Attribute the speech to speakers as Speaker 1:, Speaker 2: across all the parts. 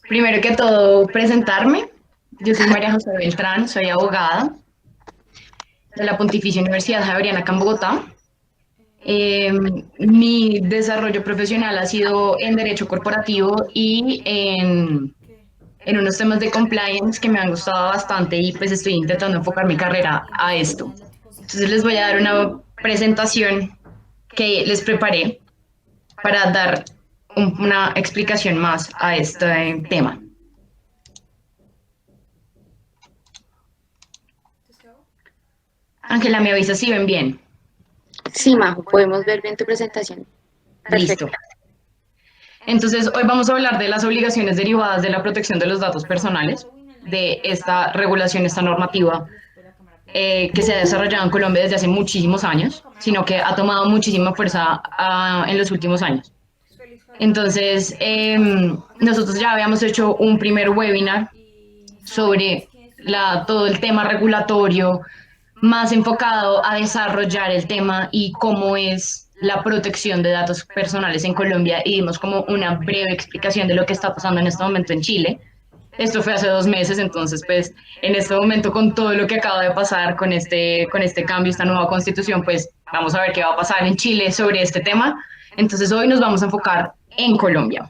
Speaker 1: Primero que todo, presentarme. Yo soy María José Beltrán, soy abogada de la Pontificia Universidad Javeriana acá en Bogotá. Mi desarrollo profesional ha sido en derecho corporativo y en unos temas de compliance que me han gustado bastante y pues estoy intentando enfocar mi carrera a esto. Entonces les voy a dar una presentación que les preparé para dar una explicación más a este tema. Ángela, me avisa si ven bien.
Speaker 2: Sí, Majo, podemos ver bien tu presentación.
Speaker 1: Listo.
Speaker 2: Perfecto.
Speaker 1: Entonces, hoy vamos a hablar de las obligaciones derivadas de la protección de los datos personales, de esta regulación, esta normativa que se ha desarrollado en Colombia desde hace muchísimos años, sino que ha tomado muchísima fuerza en los últimos años. Entonces, nosotros ya habíamos hecho un primer webinar sobre todo el tema regulatorio, más enfocado a desarrollar el tema y cómo es la protección de datos personales en Colombia y dimos como una breve explicación de lo que está pasando en este momento en Chile. Esto fue hace 2 meses, entonces pues en este momento con todo lo que acaba de pasar con este cambio, esta nueva constitución, pues vamos a ver qué va a pasar en Chile sobre este tema. Entonces hoy nos vamos a enfocar en Colombia.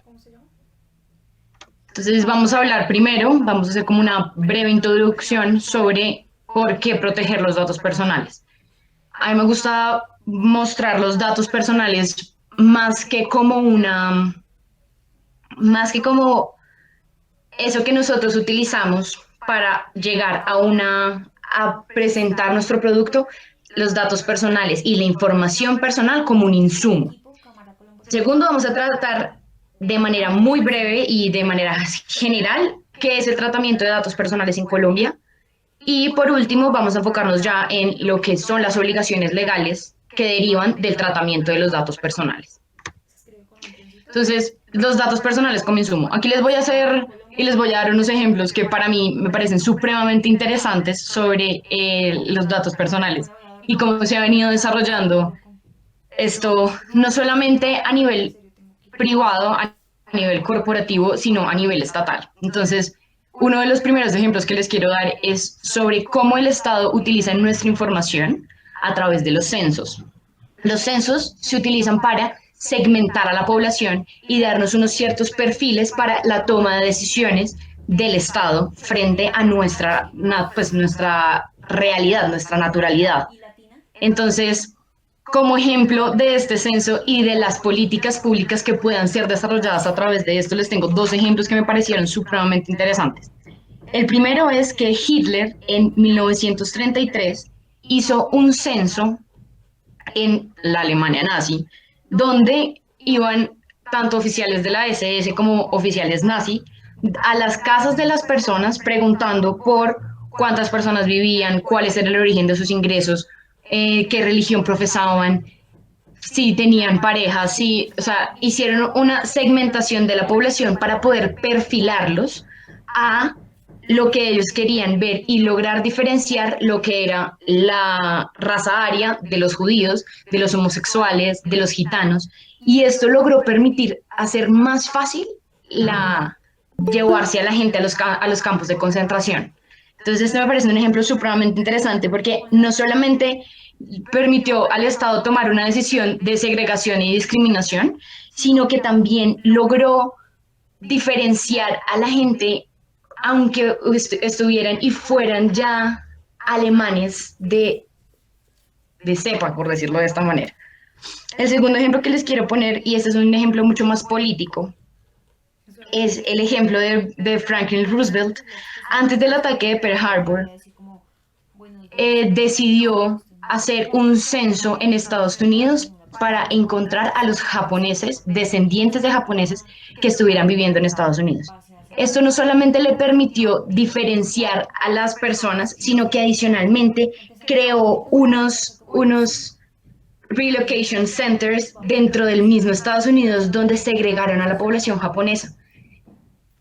Speaker 1: Entonces vamos a hablar primero, vamos a hacer como una breve introducción sobre por qué proteger los datos personales. A mí me gusta mostrar los datos personales más que como eso que nosotros utilizamos para llegar a presentar nuestro producto, los datos personales y la información personal como un insumo. Segundo, vamos a tratar de manera muy breve y de manera general qué es el tratamiento de datos personales en Colombia. Y por último, vamos a enfocarnos ya en lo que son las obligaciones legales que derivan del tratamiento de los datos personales. Entonces, los datos personales como insumo. Aquí les voy a hacer y les voy a dar unos ejemplos que para mí me parecen supremamente interesantes sobre los datos personales y cómo se ha venido desarrollando esto, no solamente a nivel privado, a nivel corporativo, sino a nivel estatal. Entonces, uno de los primeros ejemplos que les quiero dar es sobre cómo el Estado utiliza nuestra información a través de los censos. Los censos se utilizan para segmentar a la población y darnos unos ciertos perfiles para la toma de decisiones del Estado frente a nuestra realidad, nuestra naturalidad. Entonces, como ejemplo de este censo y de las políticas públicas que puedan ser desarrolladas a través de esto, les tengo dos ejemplos que me parecieron supremamente interesantes. El primero es que Hitler en 1933 hizo un censo en la Alemania nazi, donde iban tanto oficiales de la SS como oficiales nazi a las casas de las personas preguntando por cuántas personas vivían, cuál era el origen de sus ingresos, qué religión profesaban, si tenían pareja, si, o sea, hicieron una segmentación de la población para poder perfilarlos a lo que ellos querían ver y lograr diferenciar lo que era la raza aria de los judíos, de los homosexuales, de los gitanos. Y esto logró permitir hacer más fácil la, llevarse a la gente a los campos de concentración. Entonces, este me parece un ejemplo supremamente interesante porque no solamente permitió al Estado tomar una decisión de segregación y discriminación, sino que también logró diferenciar a la gente, aunque estuvieran y fueran ya alemanes de cepa, por decirlo de esta manera. El segundo ejemplo que les quiero poner, y este es un ejemplo mucho más político, es el ejemplo de Franklin Roosevelt. Antes del ataque de Pearl Harbor, decidió hacer un censo en Estados Unidos para encontrar a los japoneses, descendientes de japoneses que estuvieran viviendo en Estados Unidos. Esto no solamente le permitió diferenciar a las personas, sino que adicionalmente creó unos relocation centers dentro del mismo Estados Unidos donde segregaron a la población japonesa.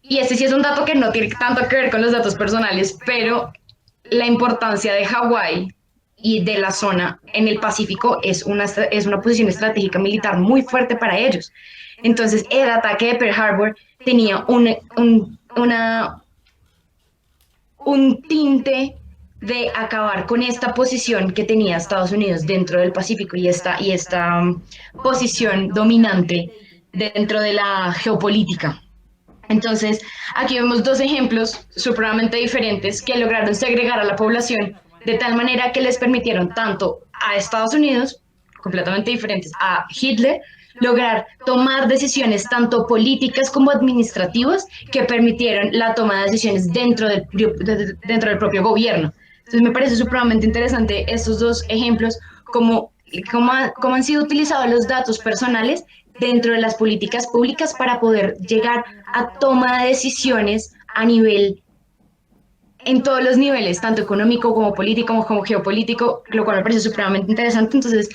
Speaker 1: Y este sí es un dato que no tiene tanto que ver con los datos personales, pero la importancia de Hawái y de la zona en el Pacífico es una posición estratégica militar muy fuerte para ellos. Entonces, el ataque de Pearl Harbor tenía una, un tinte de acabar con esta posición que tenía Estados Unidos dentro del Pacífico y esta posición dominante dentro de la geopolítica. Entonces, aquí vemos dos ejemplos supremamente diferentes que lograron segregar a la población de tal manera que les permitieron tanto a Estados Unidos, completamente diferentes a Hitler, lograr tomar decisiones tanto políticas como administrativas que permitieron la toma de decisiones dentro del propio gobierno. Entonces, me parece supremamente interesante estos dos ejemplos, cómo han sido utilizados los datos personales dentro de las políticas públicas para poder llegar a toma de decisiones a nivel, en todos los niveles, tanto económico como político como geopolítico, lo cual me parece supremamente interesante. Entonces,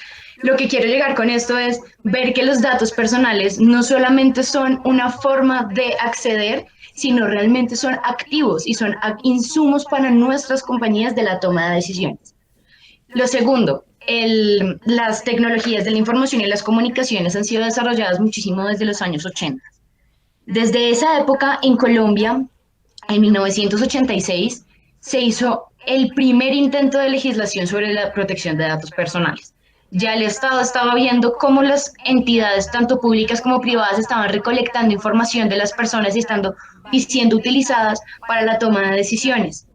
Speaker 1: lo que quiero llegar con esto es ver que los datos personales no solamente son una forma de acceder, sino realmente son activos y son insumos para nuestras compañías de la toma de decisiones. Lo segundo, las tecnologías de la información y las comunicaciones han sido desarrolladas muchísimo desde los años 80. Desde esa época, en Colombia, en 1986, se hizo el primer intento de legislación sobre la protección de datos personales. Ya el Estado estaba viendo cómo las entidades, tanto públicas como privadas, estaban recolectando información de las personas y siendo utilizadas para la toma de decisiones.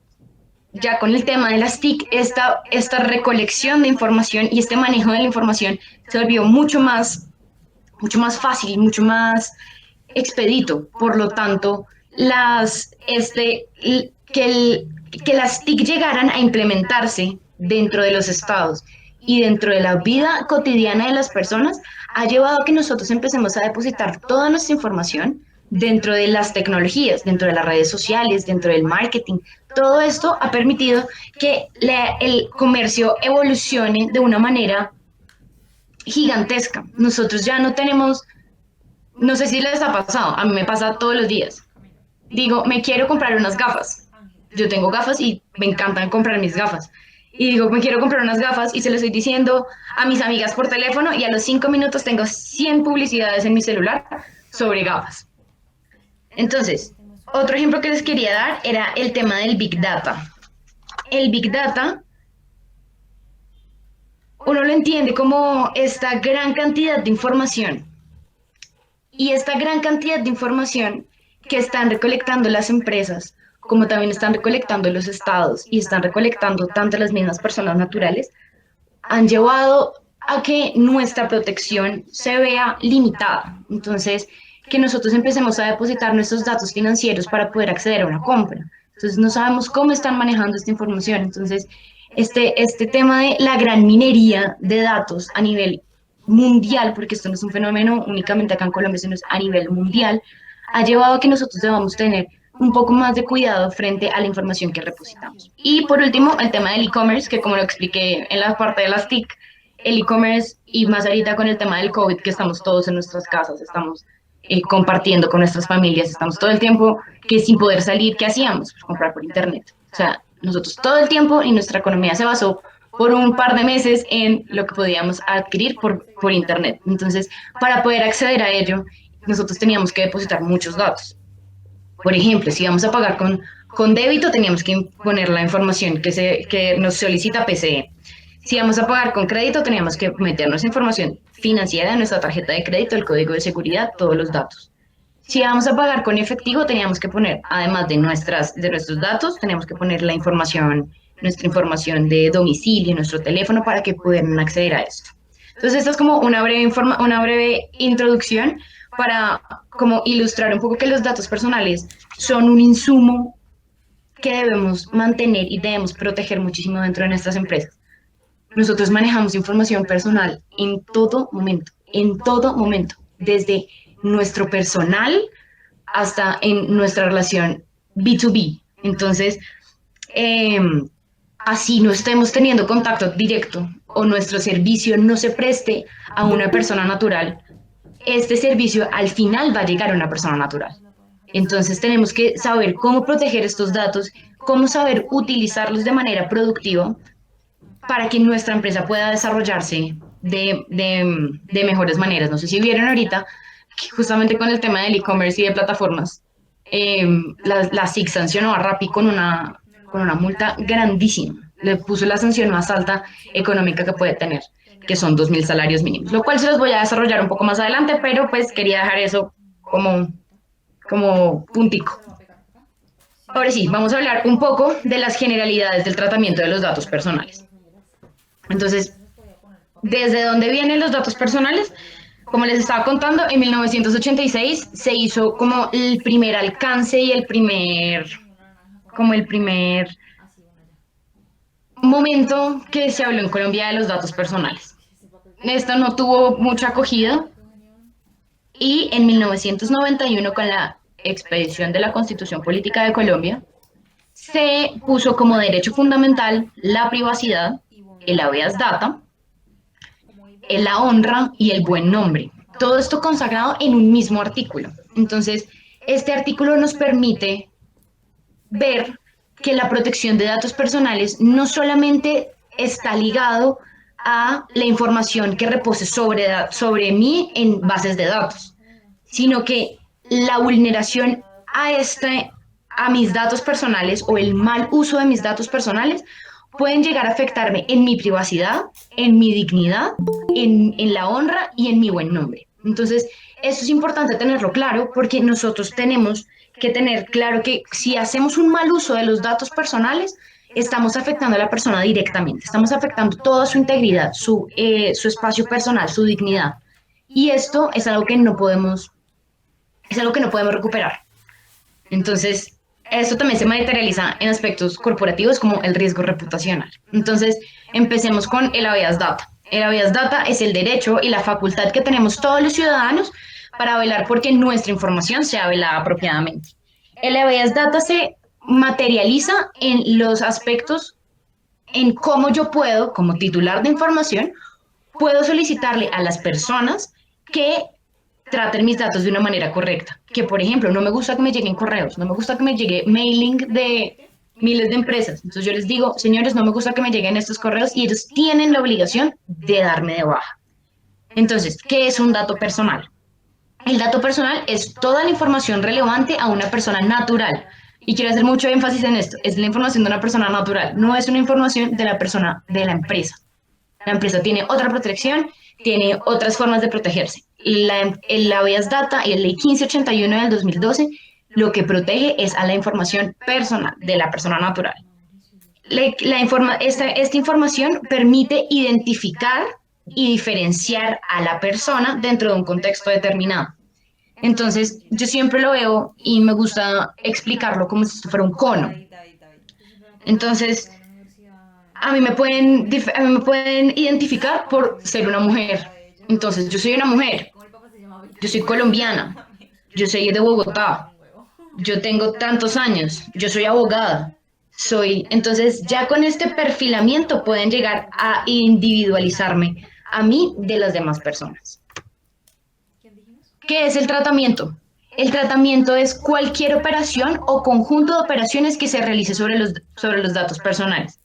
Speaker 1: Ya con el tema de las TIC, esta recolección de información y este manejo de la información se volvió mucho más fácil, mucho más expedito. Por lo tanto, que las TIC llegaran a implementarse dentro de los estados y dentro de la vida cotidiana de las personas ha llevado a que nosotros empecemos a depositar toda nuestra información dentro de las tecnologías, dentro de las redes sociales, dentro del marketing. Todo esto ha permitido que el comercio evolucione de una manera gigantesca. Nosotros ya no tenemos, no sé si les ha pasado, a mí me pasa todos los días. Digo, me quiero comprar unas gafas. Yo tengo gafas y me encantan comprar mis gafas. Y digo, me quiero comprar unas gafas y se lo estoy diciendo a mis amigas por teléfono y a los 5 minutos tengo 100 publicidades en mi celular sobre gafas. Entonces, otro ejemplo que les quería dar era el tema del Big Data. El Big Data, uno lo entiende como esta gran cantidad de información. Y esta gran cantidad de información que están recolectando las empresas, como también están recolectando los estados y están recolectando tanto las mismas personas naturales, han llevado a que nuestra protección se vea limitada. Entonces, que nosotros empecemos a depositar nuestros datos financieros para poder acceder a una compra. Entonces, no sabemos cómo están manejando esta información. Entonces, este tema de la gran minería de datos a nivel mundial, porque esto no es un fenómeno únicamente acá en Colombia, sino es a nivel mundial, ha llevado a que nosotros debamos tener un poco más de cuidado frente a la información que repositamos. Y por último, el tema del e-commerce, que como lo expliqué en la parte de las TIC, el e-commerce y más ahorita con el tema del COVID, que estamos todos en nuestras casas, estamos compartiendo con nuestras familias, estamos todo el tiempo que sin poder salir, ¿qué hacíamos? Pues comprar por internet. O sea, nosotros todo el tiempo y nuestra economía se basó por un par de meses en lo que podíamos adquirir por internet. Entonces, para poder acceder a ello, nosotros teníamos que depositar muchos datos. Por ejemplo, si vamos a pagar con débito, teníamos que poner la información que nos solicita PCE. Si vamos a pagar con crédito, teníamos que meter nuestra información financiera de nuestra tarjeta de crédito, el código de seguridad, todos los datos. Si vamos a pagar con efectivo, teníamos que poner, además de nuestros datos, teníamos que poner nuestra información de domicilio, nuestro teléfono, para que pudieran acceder a esto. Entonces, esta es como una breve introducción para como ilustrar un poco que los datos personales son un insumo que debemos mantener y debemos proteger muchísimo dentro de nuestras empresas. Nosotros manejamos información personal en todo momento, desde nuestro personal hasta en nuestra relación B2B. Entonces, eh, así no estemos teniendo contacto directo o nuestro servicio no se preste a una persona natural, este servicio al final va a llegar a una persona natural. Entonces tenemos que saber cómo proteger estos datos, cómo saber utilizarlos de manera productiva para que nuestra empresa pueda desarrollarse de mejores maneras. No sé si vieron ahorita, que justamente con el tema del e-commerce y de plataformas, eh, la SIC sancionó a Rappi con una multa grandísima. Le puso la sanción más alta económica que puede tener, que son 2.000 salarios mínimos, lo cual se los voy a desarrollar un poco más adelante, pero pues quería dejar eso como, como puntico. Ahora sí, vamos a hablar un poco de las generalidades del tratamiento de los datos personales. Entonces, ¿desde dónde vienen los datos personales? Como les estaba contando, en 1986 se hizo como el primer alcance y como el primer momento que se habló en Colombia de los datos personales. Esto no tuvo mucha acogida y en 1991 con la expedición de la Constitución Política de Colombia se puso como derecho fundamental la privacidad, el habeas data, la honra y el buen nombre. Todo esto consagrado en un mismo artículo. Entonces, este artículo nos permite ver que la protección de datos personales no solamente está ligado a la información que repose sobre mí en bases de datos, sino que la vulneración a mis datos personales o el mal uso de mis datos personales pueden llegar a afectarme en mi privacidad, en mi dignidad, en la honra y en mi buen nombre. Entonces, eso es importante tenerlo claro porque nosotros tenemos que tener claro que si hacemos un mal uso de los datos personales, estamos afectando a la persona directamente, estamos afectando toda su integridad, su espacio personal, su dignidad. Y esto es algo que no podemos recuperar. Entonces, esto también se materializa en aspectos corporativos como el riesgo reputacional. Entonces, empecemos con el habeas data. El habeas data es el derecho y la facultad que tenemos todos los ciudadanos para velar por que nuestra información sea velada apropiadamente. El habeas data se materializa en los aspectos en cómo yo puedo, como titular de información, puedo solicitarle a las personas que traten mis datos de una manera correcta. Que, por ejemplo, no me gusta que me lleguen correos, no me gusta que me llegue mailing de miles de empresas. Entonces yo les digo, señores, no me gusta que me lleguen estos correos y ellos tienen la obligación de darme de baja. Entonces, ¿qué es un dato personal? El dato personal es toda la información relevante a una persona natural. Y quiero hacer mucho énfasis en esto. Es la información de una persona natural, no es una información de la persona de la empresa. La empresa tiene otra protección, tiene otras formas de protegerse. La habeas data y la ley 1581 del 2012 lo que protege es a la información personal de la persona natural. Esta información permite identificar y diferenciar a la persona dentro de un contexto determinado. Entonces, yo siempre lo veo y me gusta explicarlo como si esto fuera un cono. Entonces, a mí me pueden identificar por ser una mujer. Entonces, yo soy una mujer, yo soy colombiana, yo soy de Bogotá, yo tengo tantos años, yo soy abogada, entonces ya con este perfilamiento pueden llegar a individualizarme a mí de las demás personas. ¿Qué es el tratamiento? El tratamiento es cualquier operación o conjunto de operaciones que se realice sobre los datos personales,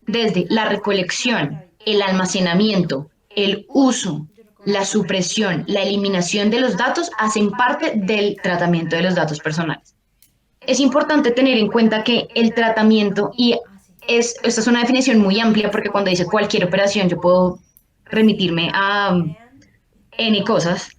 Speaker 1: desde la recolección, el almacenamiento, el uso, la supresión, la eliminación de los datos hacen parte del tratamiento de los datos personales. Es importante tener en cuenta que el tratamiento, esta es una definición muy amplia porque cuando dice cualquier operación yo puedo remitirme a N cosas,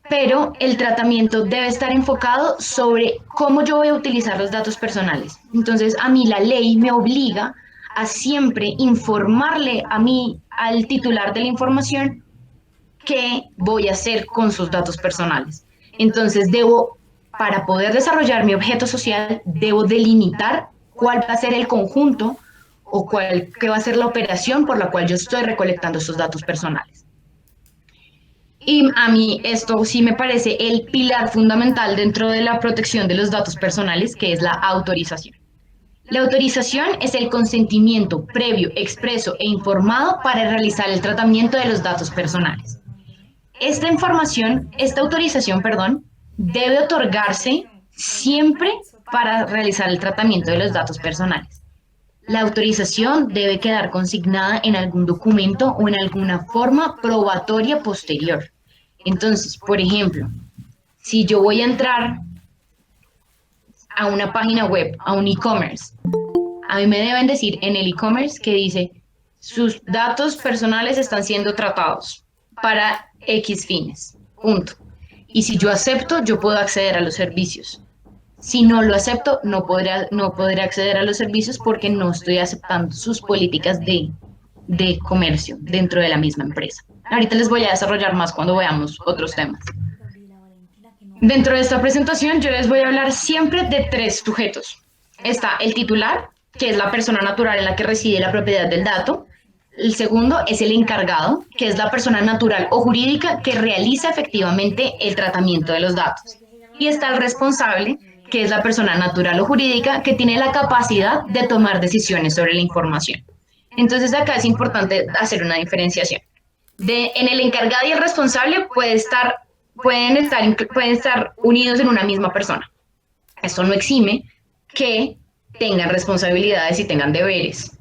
Speaker 1: pero el tratamiento debe estar enfocado sobre cómo yo voy a utilizar los datos personales. Entonces, a mí la ley me obliga a siempre informarle a mí, al titular de la información, qué voy a hacer con sus datos personales. Entonces, para poder desarrollar mi objeto social, debo delimitar cuál va a ser el conjunto o qué va a ser la operación por la cual yo estoy recolectando estos datos personales. Y a mí esto sí me parece el pilar fundamental dentro de la protección de los datos personales, que es la autorización. La autorización es el consentimiento previo, expreso e informado para realizar el tratamiento de los datos personales. Esta autorización, perdón, debe otorgarse siempre para realizar el tratamiento de los datos personales. La autorización debe quedar consignada en algún documento o en alguna forma probatoria posterior. Entonces, por ejemplo, si yo voy a entrar a una página web, a un e-commerce, a mí me deben decir en el e-commerce que dice, sus datos personales están siendo tratados para X fines, punto. Y si yo acepto, yo puedo acceder a los servicios. Si no lo acepto, no podré acceder a los servicios porque no estoy aceptando sus políticas de comercio dentro de la misma empresa. Ahorita les voy a desarrollar más cuando veamos otros temas. Dentro de esta presentación yo les voy a hablar siempre de tres sujetos. Está el titular, que es la persona natural en la que reside la propiedad del dato. El segundo es el encargado, que es la persona natural o jurídica que realiza efectivamente el tratamiento de los datos. Y está el responsable, que es la persona natural o jurídica que tiene la capacidad de tomar decisiones sobre la información. Entonces acá es importante hacer una diferenciación. En el encargado y el responsable pueden estar unidos en una misma persona. Esto no exime que tengan responsabilidades y tengan deberes.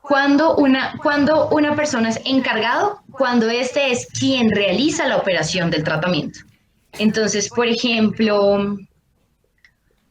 Speaker 1: Cuando una persona es encargado, cuando este es quien realiza la operación del tratamiento. Entonces, por ejemplo,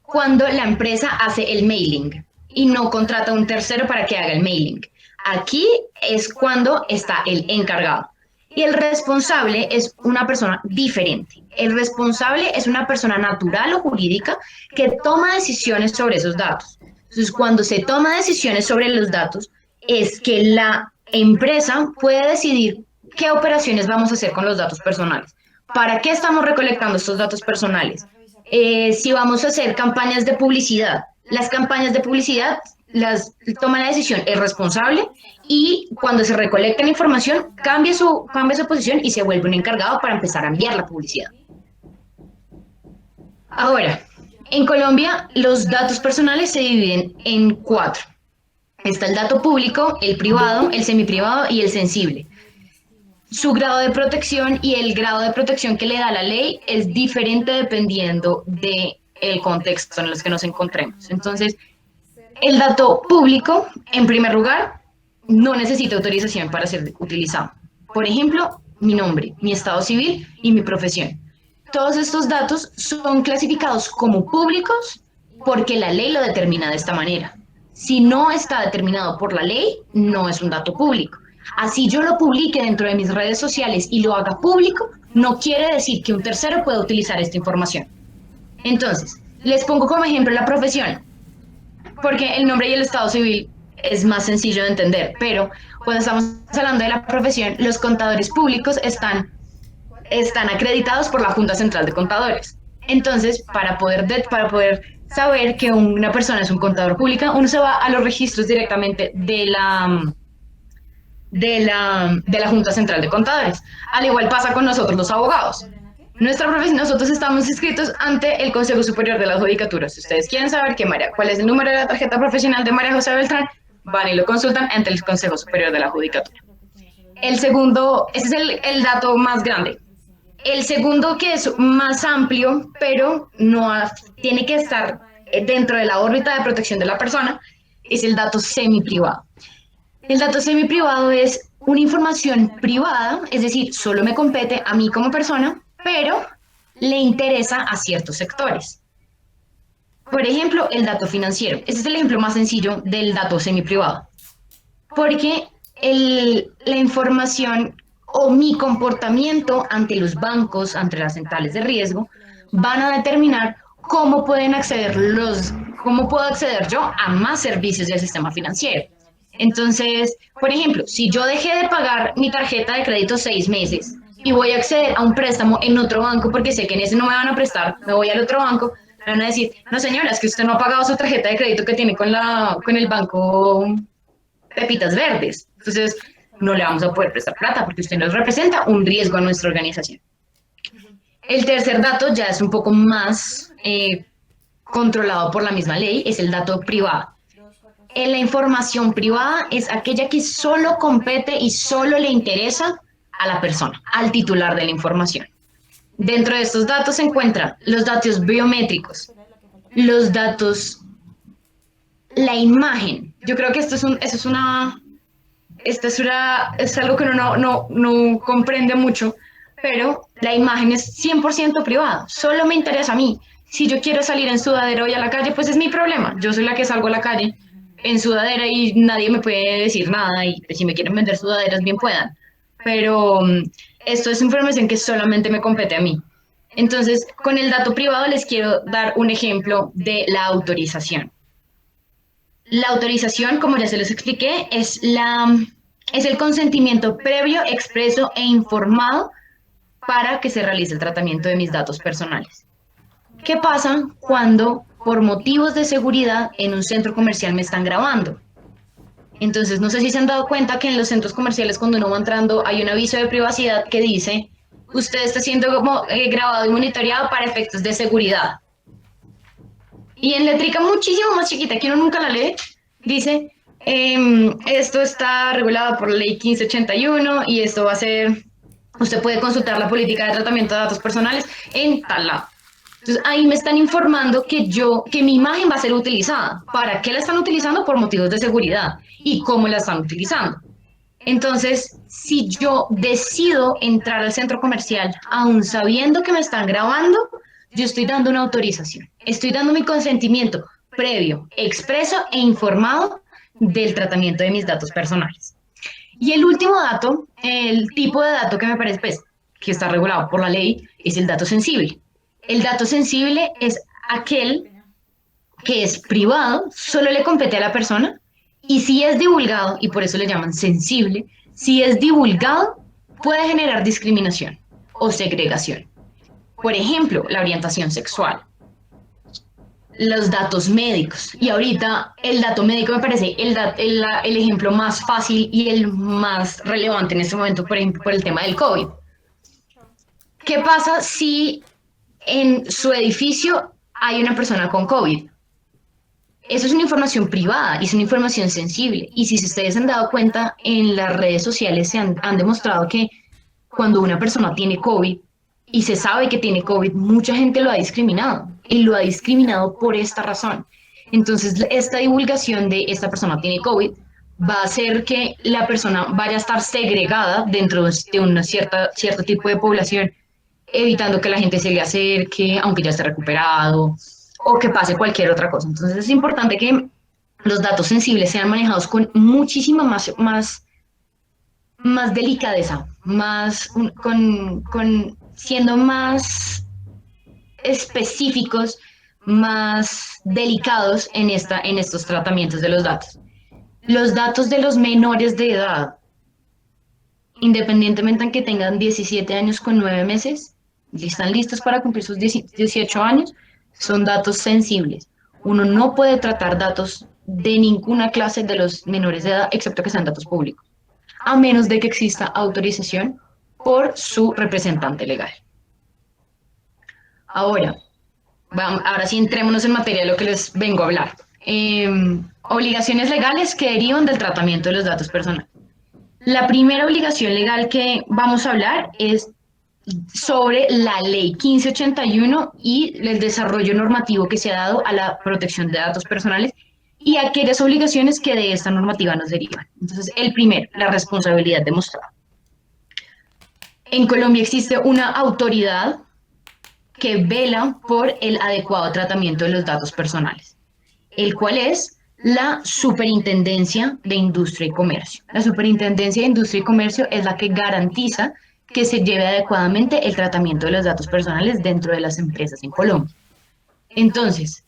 Speaker 1: cuando la empresa hace el mailing y no contrata a un tercero para que haga el mailing. Aquí es cuando está el encargado. Y el responsable es una persona diferente. El responsable es una persona natural o jurídica que toma decisiones sobre esos datos. Entonces, cuando se toma decisiones sobre los datos, es que la empresa puede decidir qué operaciones vamos a hacer con los datos personales. ¿Para qué estamos recolectando estos datos personales? Si vamos a hacer campañas de publicidad, las campañas de publicidad las toma la decisión el responsable y cuando se recolecta la información cambia su posición y se vuelve un encargado para empezar a enviar la publicidad. Ahora, en Colombia los datos personales se dividen en 4. Está el dato público, el privado, el semiprivado y el sensible. Su grado de protección y el grado de protección que le da la ley es diferente dependiendo del contexto en el que nos encontremos. Entonces, el dato público, en primer lugar, no necesita autorización para ser utilizado. Por ejemplo, mi nombre, mi estado civil y mi profesión. Todos estos datos son clasificados como públicos porque la ley lo determina de esta manera. Si no está determinado por la ley, no es un dato público. Así yo lo publique dentro de mis redes sociales y lo haga público, no quiere decir que un tercero pueda utilizar esta información. Entonces, les pongo como ejemplo la profesión, porque el nombre y el estado civil es más sencillo de entender, pero cuando estamos hablando de la profesión, los contadores públicos están acreditados por la Junta Central de Contadores. Entonces, para poder saber que una persona es un contador público, uno se va a los registros directamente de la Junta Central de Contadores. Al igual pasa con nosotros los abogados. Nosotros estamos inscritos ante el Consejo Superior de la Judicatura. Si ustedes quieren saber cuál es el número de la tarjeta profesional de María José Beltrán, van y lo consultan ante el Consejo Superior de la Judicatura. El segundo, ese es el dato más grande. El segundo, que es más amplio, pero tiene que estar dentro de la órbita de protección de la persona, es el dato semiprivado. El dato semiprivado es una información privada, es decir, solo me compete a mí como persona, pero le interesa a ciertos sectores. Por ejemplo, el dato financiero. Este es el ejemplo más sencillo del dato semiprivado. Porque la información o mi comportamiento ante los bancos, ante las centrales de riesgo, van a determinar cómo puedo acceder yo a más servicios del sistema financiero. Entonces, por ejemplo, si yo dejé de pagar mi tarjeta de crédito 6 meses y voy a acceder a un préstamo en otro banco porque sé que en ese no me van a prestar, me voy al otro banco, me van a decir, no señora, es que usted no ha pagado su tarjeta de crédito que tiene con el banco Pepitas Verdes. Entonces, no le vamos a poder prestar plata porque usted nos representa un riesgo a nuestra organización. El tercer dato ya es un poco más controlado por la misma ley, es el dato privado. La información privada es aquella que solo compete y solo le interesa a la persona, al titular de la información. Dentro de estos datos se encuentran los datos biométricos, los datos, la imagen. Yo creo que esto es algo que uno no comprende mucho, pero la imagen es 100% privada, solo me interesa a mí. Si yo quiero salir en sudadera hoy a la calle, pues es mi problema. Yo soy la que salgo a la calle en sudadera y nadie me puede decir nada y si me quieren vender sudaderas, bien puedan. Pero esto es información que solamente me compete a mí. Entonces, con el dato privado les quiero dar un ejemplo de la autorización. La autorización, como ya se los expliqué, es el consentimiento previo, expreso e informado para que se realice el tratamiento de mis datos personales. ¿Qué pasa cuando por motivos de seguridad en un centro comercial me están grabando? Entonces, no sé si se han dado cuenta que en los centros comerciales cuando uno va entrando hay un aviso de privacidad que dice, usted está siendo grabado y monitoreado para efectos de seguridad. Y en letrica muchísimo más chiquita, que uno nunca la lee, dice, esto está regulado por la ley 1581 y esto va a ser, usted puede consultar la política de tratamiento de datos personales en tal lado. Entonces ahí me están informando que mi imagen va a ser utilizada. ¿Para qué la están utilizando? Por motivos de seguridad. ¿Y cómo la están utilizando? Entonces, si yo decido entrar al centro comercial, aún sabiendo que me están grabando, yo estoy dando una autorización. Estoy dando mi consentimiento previo, expreso e informado del tratamiento de mis datos personales. Y el último dato, el tipo de dato que me parece pues, que está regulado por la ley, es el dato sensible. El dato sensible es aquel que es privado, solo le compete a la persona, y si es divulgado, y por eso le llaman sensible, si es divulgado, puede generar discriminación o segregación. Por ejemplo, la orientación sexual, los datos médicos. Y ahorita el dato médico me parece el ejemplo más fácil y el más relevante en este momento, por ejemplo, por el tema del COVID. ¿Qué pasa si en su edificio hay una persona con COVID? Eso es una información privada y es una información sensible. Y si ustedes han dado cuenta, en las redes sociales han demostrado que cuando una persona tiene COVID y se sabe que tiene COVID, mucha gente lo ha discriminado y lo ha discriminado por esta razón. Entonces, esta divulgación de esta persona tiene COVID va a hacer que la persona vaya a estar segregada dentro de una cierto tipo de población, evitando que la gente se le acerque, aunque ya esté recuperado, o que pase cualquier otra cosa. Entonces es importante que los datos sensibles sean manejados con muchísima más delicadeza, siendo más específicos, más delicados en estos tratamientos de los datos. Los datos de los menores de edad, independientemente en que tengan 17 años con 9 meses, están listos para cumplir sus 18 años, son datos sensibles. Uno no puede tratar datos de ninguna clase de los menores de edad, excepto que sean datos públicos, a menos de que exista autorización por su representante legal. Ahora sí entrémonos en materia de lo que les vengo a hablar. Obligaciones legales que derivan del tratamiento de los datos personales. La primera obligación legal que vamos a hablar es sobre la ley 1581 y el desarrollo normativo que se ha dado a la protección de datos personales y aquellas obligaciones que de esta normativa nos derivan. Entonces, el primero, la responsabilidad demostrada. En Colombia existe una autoridad que vela por el adecuado tratamiento de los datos personales, el cual es la Superintendencia de Industria y Comercio. La Superintendencia de Industria y Comercio es la que garantiza que se lleve adecuadamente el tratamiento de los datos personales dentro de las empresas en Colombia. Entonces,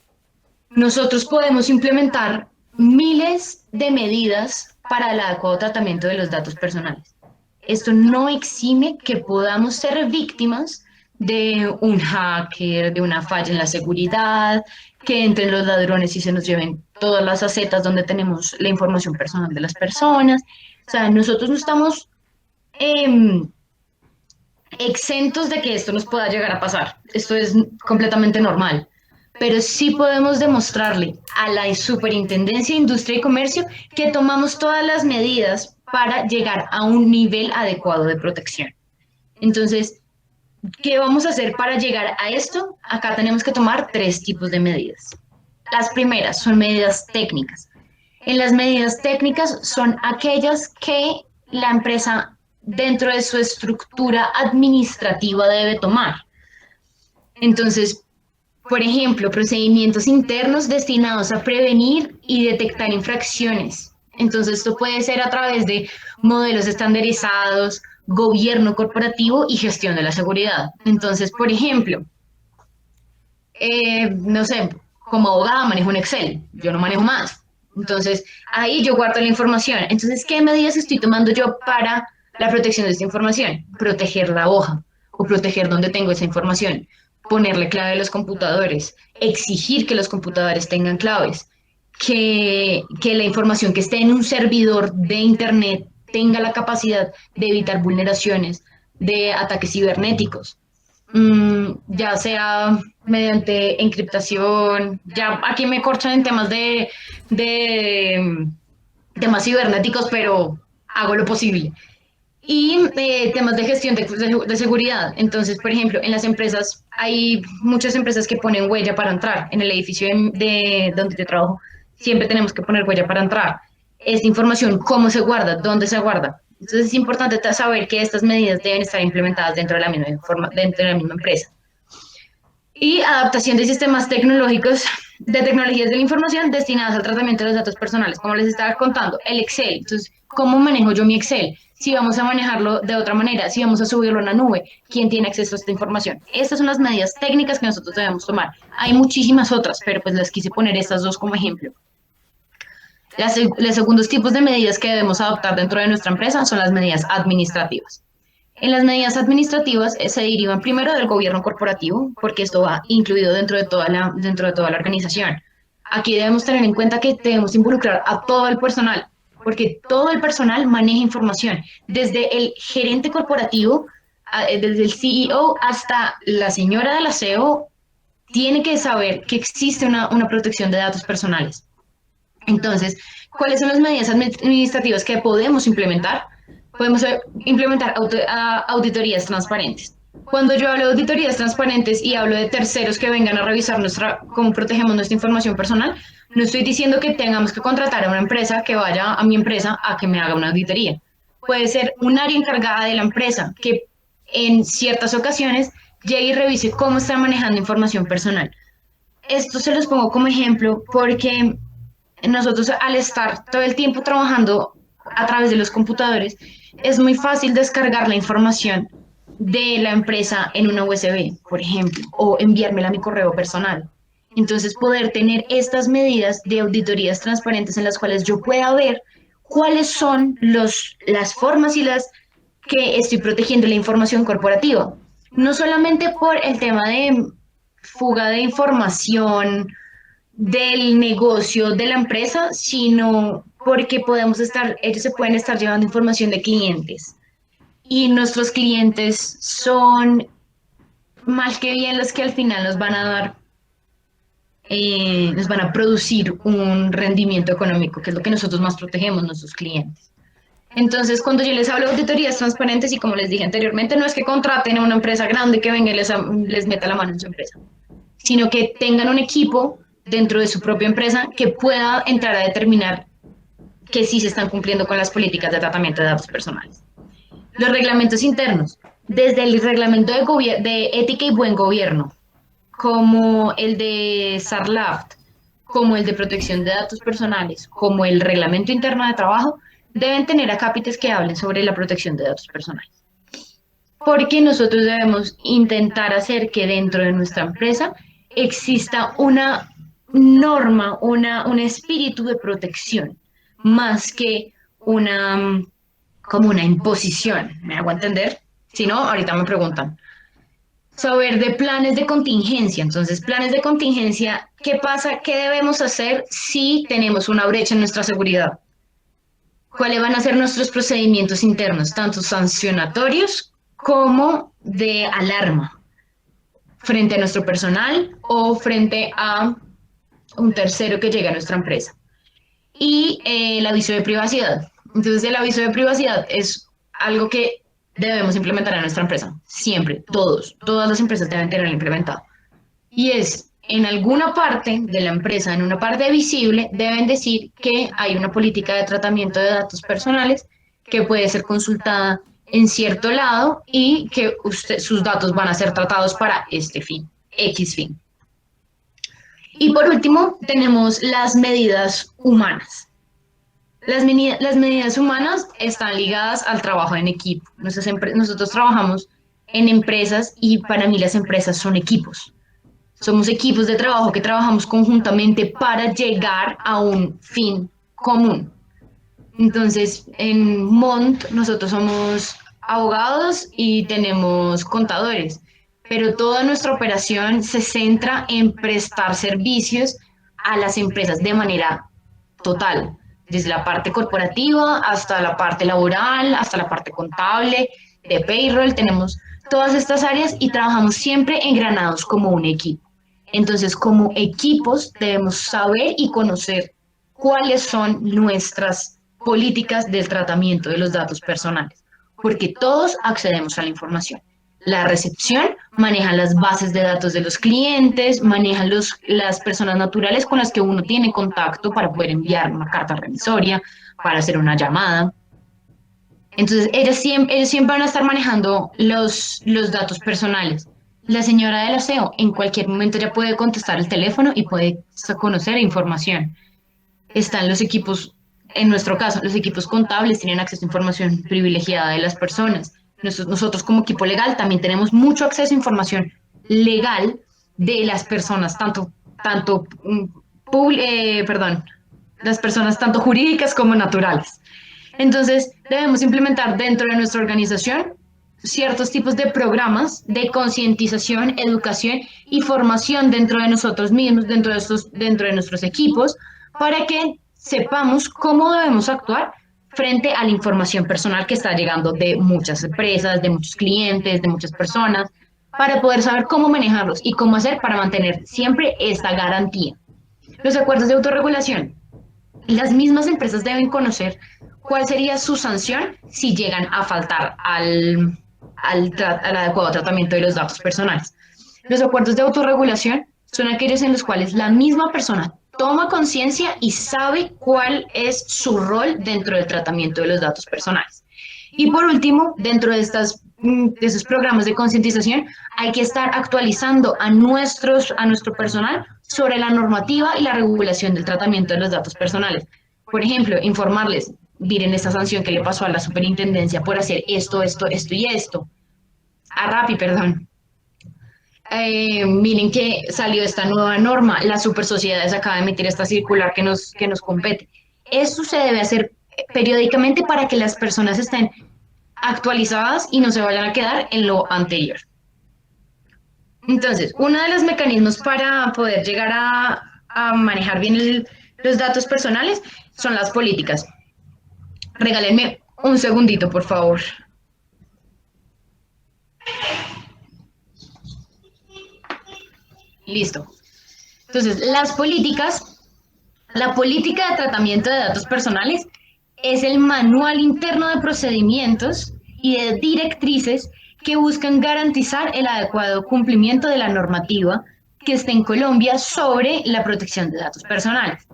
Speaker 1: nosotros podemos implementar miles de medidas para el adecuado tratamiento de los datos personales. Esto no exime que podamos ser víctimas de un hacker, de una falla en la seguridad, que entren los ladrones y se nos lleven todas las acetas donde tenemos la información personal de las personas. O sea, nosotros no estamos exentos de que esto nos pueda llegar a pasar. Esto es completamente normal. Pero sí podemos demostrarle a la Superintendencia de Industria y Comercio que tomamos todas las medidas para llegar a un nivel adecuado de protección. Entonces, ¿qué vamos a hacer para llegar a esto? Acá tenemos que tomar tres tipos de medidas. Las primeras son medidas técnicas. En las medidas técnicas son aquellas que la empresa dentro de su estructura administrativa debe tomar. Entonces, Por ejemplo, procedimientos internos destinados a prevenir y detectar infracciones. Entonces, esto puede ser a través de modelos estandarizados, gobierno corporativo y gestión de la seguridad. Entonces, por ejemplo, no sé, como abogada manejo un Excel, yo no manejo más. Entonces, ahí yo guardo la información. Entonces, ¿qué medidas estoy tomando yo para la protección de esta información? Proteger la hoja o proteger donde tengo esa información, ponerle clave a los computadores, exigir que los computadores tengan claves, que la información que esté en un servidor de Internet tenga la capacidad de evitar vulneraciones de ataques cibernéticos, ya sea mediante encriptación, ya aquí me corchan en temas de temas cibernéticos, pero hago lo posible. Y temas de gestión de seguridad. Entonces, por ejemplo, en las empresas, hay muchas empresas que ponen huella para entrar. En el edificio de donde yo trabajo, siempre tenemos que poner huella para entrar. Esta información, ¿cómo se guarda? ¿Dónde se guarda? Entonces es importante saber que estas medidas deben estar implementadas dentro de la dentro de la misma empresa. Y adaptación de sistemas tecnológicos, de tecnologías de la información destinadas al tratamiento de los datos personales. Como les estaba contando, el Excel. Entonces, ¿cómo manejo yo mi Excel? Si vamos a manejarlo de otra manera, si vamos a subirlo a una nube, ¿quién tiene acceso a esta información? Estas son las medidas técnicas que nosotros debemos tomar. Hay muchísimas otras, pero pues les quise poner estas dos como ejemplo. Los segundos tipos de medidas que debemos adoptar dentro de nuestra empresa son las medidas administrativas. En las medidas administrativas se derivan primero del gobierno corporativo, porque esto va incluido dentro de toda la organización. Aquí debemos tener en cuenta que debemos involucrar a todo el personal, porque todo el personal maneja información, desde el gerente corporativo, desde el CEO hasta la señora del aseo, tiene que saber que existe una protección de datos personales. Entonces, ¿cuáles son las medidas administrativas que podemos implementar? Podemos implementar auditorías transparentes. Cuando yo hablo de auditorías transparentes y hablo de terceros que vengan a revisar cómo protegemos nuestra información personal, no estoy diciendo que tengamos que contratar a una empresa que vaya a mi empresa a que me haga una auditoría. Puede ser un área encargada de la empresa que en ciertas ocasiones llegue y revise cómo está manejando información personal. Esto se los pongo como ejemplo porque nosotros al estar todo el tiempo trabajando a través de los computadores, es muy fácil descargar la información de la empresa en una USB, por ejemplo, o enviármela a mi correo personal. Entonces, poder tener estas medidas de auditorías transparentes en las cuales yo pueda ver cuáles son las formas y las que estoy protegiendo la información corporativa. No solamente por el tema de fuga de información del negocio de la empresa, sino porque ellos se pueden estar llevando información de clientes y nuestros clientes son más que bien los que al final nos van a producir un rendimiento económico, que es lo que nosotros más protegemos, nuestros clientes. Entonces, cuando yo les hablo de auditorías transparentes, y como les dije anteriormente, no es que contraten a una empresa grande que venga y les meta la mano en su empresa, sino que tengan un equipo dentro de su propia empresa que pueda entrar a determinar que sí se están cumpliendo con las políticas de tratamiento de datos personales. Los reglamentos internos, desde el reglamento de ética y buen gobierno, como el de SARLAFT, como el de protección de datos personales, como el reglamento interno de trabajo, deben tener acápites que hablen sobre la protección de datos personales. Porque nosotros debemos intentar hacer que dentro de nuestra empresa exista una norma, un espíritu de protección, más que como una imposición. ¿Me hago entender? Si no, ahorita me preguntan. Saber de planes de contingencia. Entonces, planes de contingencia, ¿qué pasa? ¿Qué debemos hacer si tenemos una brecha en nuestra seguridad? ¿Cuáles van a ser nuestros procedimientos internos, tanto sancionatorios como de alarma, frente a nuestro personal o frente a un tercero que llega a nuestra empresa? Y el aviso de privacidad. Entonces, el aviso de privacidad es algo que debemos implementar en nuestra empresa. Siempre, todas las empresas deben tenerlo implementado. Y es en alguna parte de la empresa, en una parte visible, deben decir que hay una política de tratamiento de datos personales que puede ser consultada en cierto lado y que sus datos van a ser tratados para este fin, X fin. Y por último, tenemos las medidas humanas. Las medidas humanas están ligadas al trabajo en equipo. Nosotros trabajamos en empresas y para mí las empresas son equipos. Somos equipos de trabajo que trabajamos conjuntamente para llegar a un fin común. Entonces, en Mont nosotros somos abogados y tenemos contadores, pero toda nuestra operación se centra en prestar servicios a las empresas de manera total, desde la parte corporativa hasta la parte laboral, hasta la parte contable, de payroll, tenemos todas estas áreas y trabajamos siempre engranados como un equipo. Entonces, como equipos debemos saber y conocer cuáles son nuestras políticas del tratamiento de los datos personales, porque todos accedemos a la información. La recepción maneja las bases de datos de los clientes, maneja las personas naturales con las que uno tiene contacto para poder enviar una carta remisoria, para hacer una llamada. Entonces, ellos siempre van a estar manejando los datos personales. La señora del aseo en cualquier momento ya puede contestar el teléfono y puede conocer información. Están los equipos, en nuestro caso, los equipos contables tienen acceso a información privilegiada de las personas. Nosotros como equipo legal también tenemos mucho acceso a información legal de las personas, tanto, perdón, las personas tanto jurídicas como naturales. Entonces, debemos implementar dentro de nuestra organización ciertos tipos de programas de concientización, educación y formación dentro de nosotros mismos, dentro de nuestros equipos, para que sepamos cómo debemos actuar frente a la información personal que está llegando de muchas empresas, de muchos clientes, de muchas personas, para poder saber cómo manejarlos y cómo hacer para mantener siempre esta garantía. Los acuerdos de autorregulación. Las mismas empresas deben conocer cuál sería su sanción si llegan a faltar al adecuado tratamiento de los datos personales. Los acuerdos de autorregulación son aquellos en los cuales la misma persona toma conciencia y sabe cuál es su rol dentro del tratamiento de los datos personales. Y por último, dentro de esos programas de concientización, hay que estar actualizando a nuestro personal sobre la normativa y la regulación del tratamiento de los datos personales. Por ejemplo, informarles, miren esta sanción que le pasó a la superintendencia por hacer esto, esto, esto y esto. A Rappi, perdón. Miren que salió esta nueva norma, las super sociedades acaba de emitir esta circular que nos compete. Esto se debe hacer periódicamente para que las personas estén actualizadas y no se vayan a quedar en lo anterior. Entonces, uno de los mecanismos para poder llegar a manejar bien los datos personales son las políticas. Regálenme un segundito, por favor. Listo. Entonces, la política de tratamiento de datos personales es el manual interno de procedimientos y de directrices que buscan garantizar el adecuado cumplimiento de la normativa que está en Colombia sobre la protección de datos personales.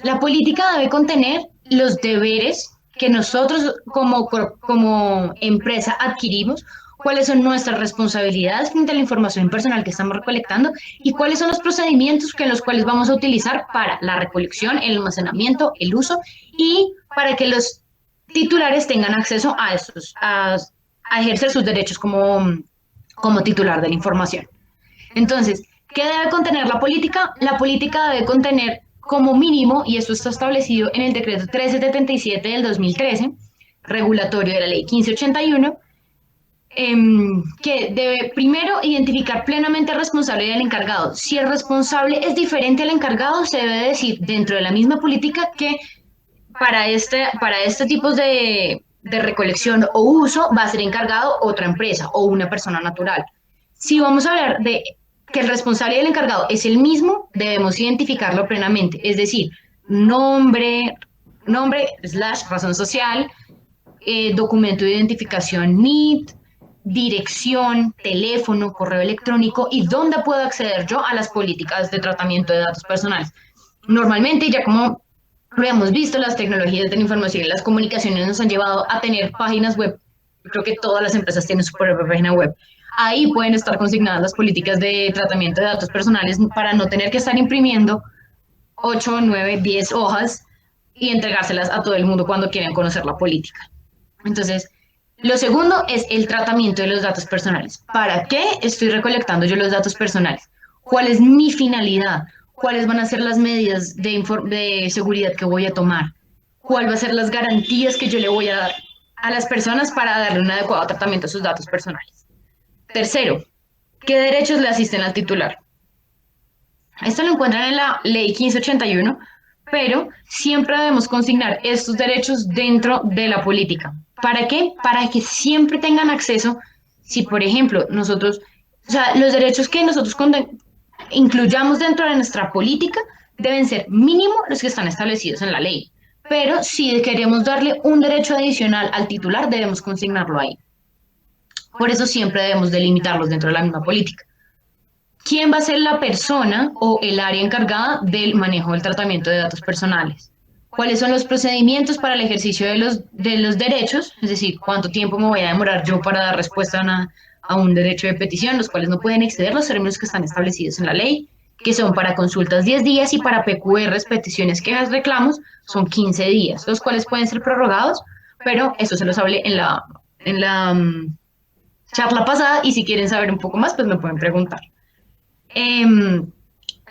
Speaker 1: La política debe contener los deberes que nosotros como empresa adquirimos, cuáles son nuestras responsabilidades frente a la información personal que estamos recolectando y cuáles son los procedimientos que los cuales vamos a utilizar para la recolección, el almacenamiento, el uso y para que los titulares tengan acceso a ejercer sus derechos como titular de la información. Entonces, ¿qué debe contener la política? La política debe contener como mínimo, y esto está establecido en el decreto 1377 del 2013, regulatorio de la ley 1581, que debe primero identificar plenamente al responsable y al encargado. Si el responsable es diferente al encargado, se debe decir dentro de la misma política que para este tipo de recolección o uso va a ser encargado otra empresa o una persona natural. Si vamos a hablar de que el responsable y el encargado es el mismo, debemos identificarlo plenamente, es decir, nombre / razón social, documento de identificación NIT, dirección, teléfono, correo electrónico y dónde puedo acceder yo a las políticas de tratamiento de datos personales. Normalmente, ya como lo hemos visto, las tecnologías de la información y las comunicaciones nos han llevado a tener páginas web. Creo que todas las empresas tienen su propia página web. Ahí pueden estar consignadas las políticas de tratamiento de datos personales para no tener que estar imprimiendo 8, 9, 10 hojas y entregárselas a todo el mundo cuando quieren conocer la política. Entonces, lo segundo es el tratamiento de los datos personales. ¿Para qué estoy recolectando yo los datos personales? ¿Cuál es mi finalidad? ¿Cuáles van a ser las medidas de seguridad que voy a tomar? ¿Cuál va a ser las garantías que yo le voy a dar a las personas para darle un adecuado tratamiento a sus datos personales? Tercero, ¿qué derechos le asisten al titular? Esto lo encuentran en la ley 1581, pero siempre debemos consignar estos derechos dentro de la política. ¿Para qué? Para que siempre tengan acceso, si por ejemplo nosotros, o sea, los derechos que nosotros incluyamos dentro de nuestra política deben ser mínimo los que están establecidos en la ley. Pero si queremos darle un derecho adicional al titular, debemos consignarlo ahí. Por eso siempre debemos delimitarlos dentro de la misma política. ¿Quién va a ser la persona o el área encargada del manejo del tratamiento de datos personales? ¿Cuáles son los procedimientos para el ejercicio de los derechos? Es decir, cuánto tiempo me voy a demorar yo para dar respuesta a un derecho de petición, los cuales no pueden exceder los términos que están establecidos en la ley, que son para consultas 10 días y para PQRs, peticiones, quejas, reclamos, son 15 días, los cuales pueden ser prorrogados, pero eso se los hablé en la charla pasada y si quieren saber un poco más, pues me pueden preguntar.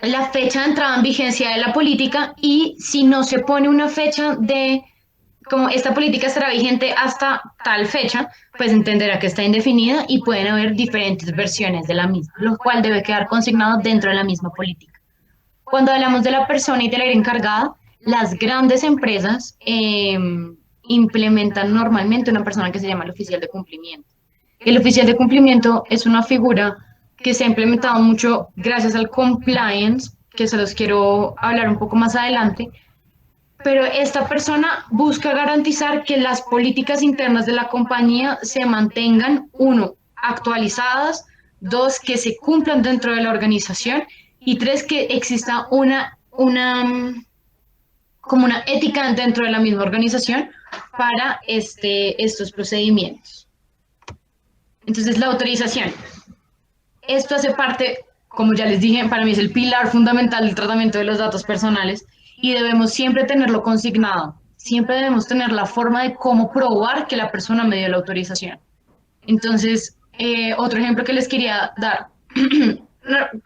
Speaker 1: La fecha de entrada en vigencia de la política y si no se pone una fecha de como esta política estará vigente hasta tal fecha, pues entenderá que está indefinida y pueden haber diferentes versiones de la misma, lo cual debe quedar consignado dentro de la misma política. Cuando hablamos de la persona y de la encargada, las grandes empresas implementan normalmente una persona que se llama el oficial de cumplimiento. El oficial de cumplimiento es una figura que se ha implementado mucho gracias al compliance, que se los quiero hablar un poco más adelante, pero esta persona busca garantizar que las políticas internas de la compañía se mantengan, uno, actualizadas, dos, que se cumplan dentro de la organización y tres, que exista como una ética dentro de la misma organización para estos procedimientos. Entonces, la autorización. Esto hace parte, como ya les dije, para mí es el pilar fundamental del tratamiento de los datos personales y debemos siempre tenerlo consignado. Siempre debemos tener la forma de cómo probar que la persona me dio la autorización. Entonces, otro ejemplo que les quería dar.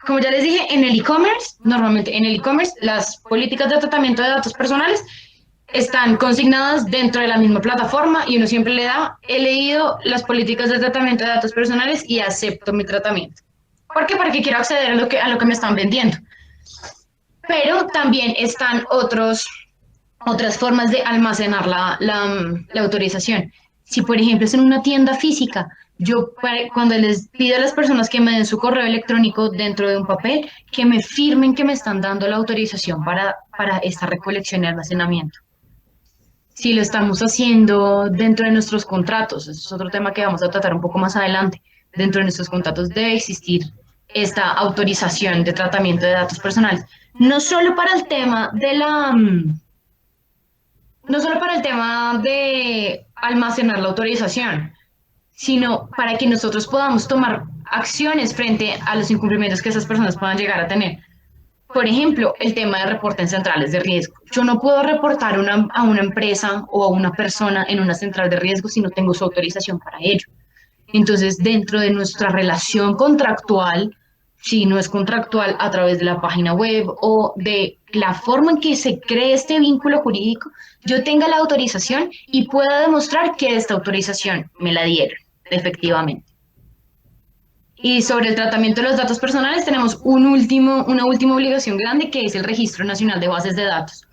Speaker 1: Como ya les dije, en el e-commerce, normalmente en el e-commerce, las políticas de tratamiento de datos personales están consignadas dentro de la misma plataforma y uno siempre le da, he leído las políticas de tratamiento de datos personales y acepto mi tratamiento. ¿Por qué? Porque quiero acceder a lo que me están vendiendo. Pero también están otras formas de almacenar la autorización. Si, por ejemplo, es en una tienda física, yo cuando les pido a las personas que me den su correo electrónico dentro de un papel, que me firmen que me están dando la autorización para esta recolección y almacenamiento. Si lo estamos haciendo dentro de nuestros contratos, eso es otro tema que vamos a tratar un poco más adelante. Dentro de nuestros contratos debe existir esta autorización de tratamiento de datos personales. No solo para el tema no solo para el tema de almacenar la autorización, sino para que nosotros podamos tomar acciones frente a los incumplimientos que esas personas puedan llegar a tener. Por ejemplo, el tema de reporte en centrales de riesgo. Yo no puedo reportar a una empresa o a una persona en una central de riesgo si no tengo su autorización para ello. Entonces, dentro de nuestra relación contractual, si no es contractual a través de la página web o de la forma en que se cree este vínculo jurídico, yo tenga la autorización y pueda demostrar que esta autorización me la dieron efectivamente. Y sobre el tratamiento de los datos personales tenemos una última obligación grande que es el Registro Nacional de Bases de Datos.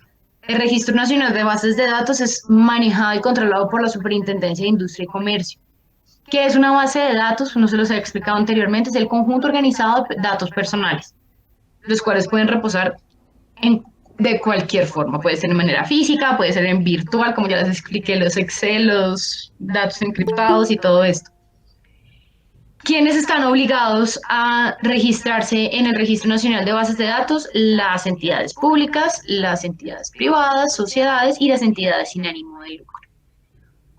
Speaker 1: El Registro Nacional de Bases de Datos es manejado y controlado por la Superintendencia de Industria y Comercio. ¿Qué es una base de datos? No se los he explicado anteriormente, es el conjunto organizado de datos personales, los cuales pueden reposar de cualquier forma. Puede ser de manera física, puede ser en virtual, como ya les expliqué, los Excel, los datos encriptados y todo esto. ¿Quiénes están obligados a registrarse en el Registro Nacional de Bases de Datos? Las entidades públicas, las entidades privadas, sociedades y las entidades sin ánimo de lucro.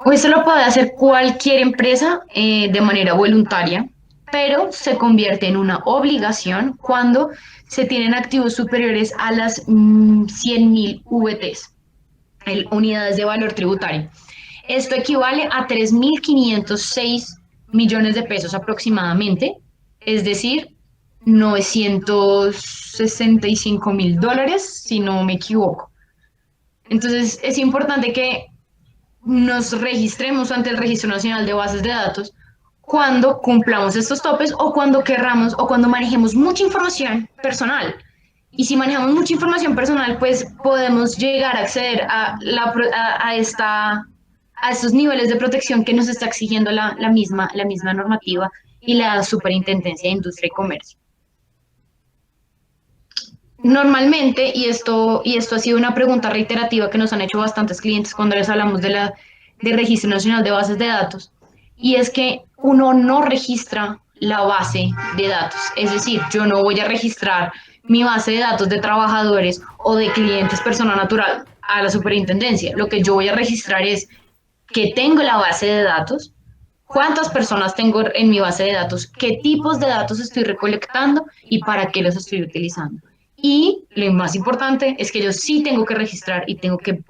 Speaker 1: O esto lo puede hacer cualquier empresa de manera voluntaria. pero se convierte en una obligación cuando se tienen activos superiores a las 100.000 VTs, unidades de valor tributario. Esto equivale a 3.506 millones de pesos aproximadamente, es decir, 965.000 dólares, si no me equivoco. Entonces, es importante que nos registremos ante el Registro Nacional de Bases de Datos cuando cumplamos estos topes o cuando querramos o cuando manejemos mucha información personal. Y si manejamos mucha información personal, pues podemos llegar a acceder a estos niveles de protección que nos está exigiendo la misma normativa y la Superintendencia de Industria y Comercio. Normalmente, y esto ha sido una pregunta reiterativa que nos han hecho bastantes clientes cuando les hablamos del Registro Nacional de Bases de Datos, y es que uno no registra la base de datos. Es decir, yo no voy a registrar mi base de datos de trabajadores o de clientes persona natural a la superintendencia. Lo que yo voy a registrar es que tengo la base de datos, cuántas personas tengo en mi base de datos, qué tipos de datos estoy recolectando y para qué los estoy utilizando. Y lo más importante es que yo sí tengo que registrar y tengo que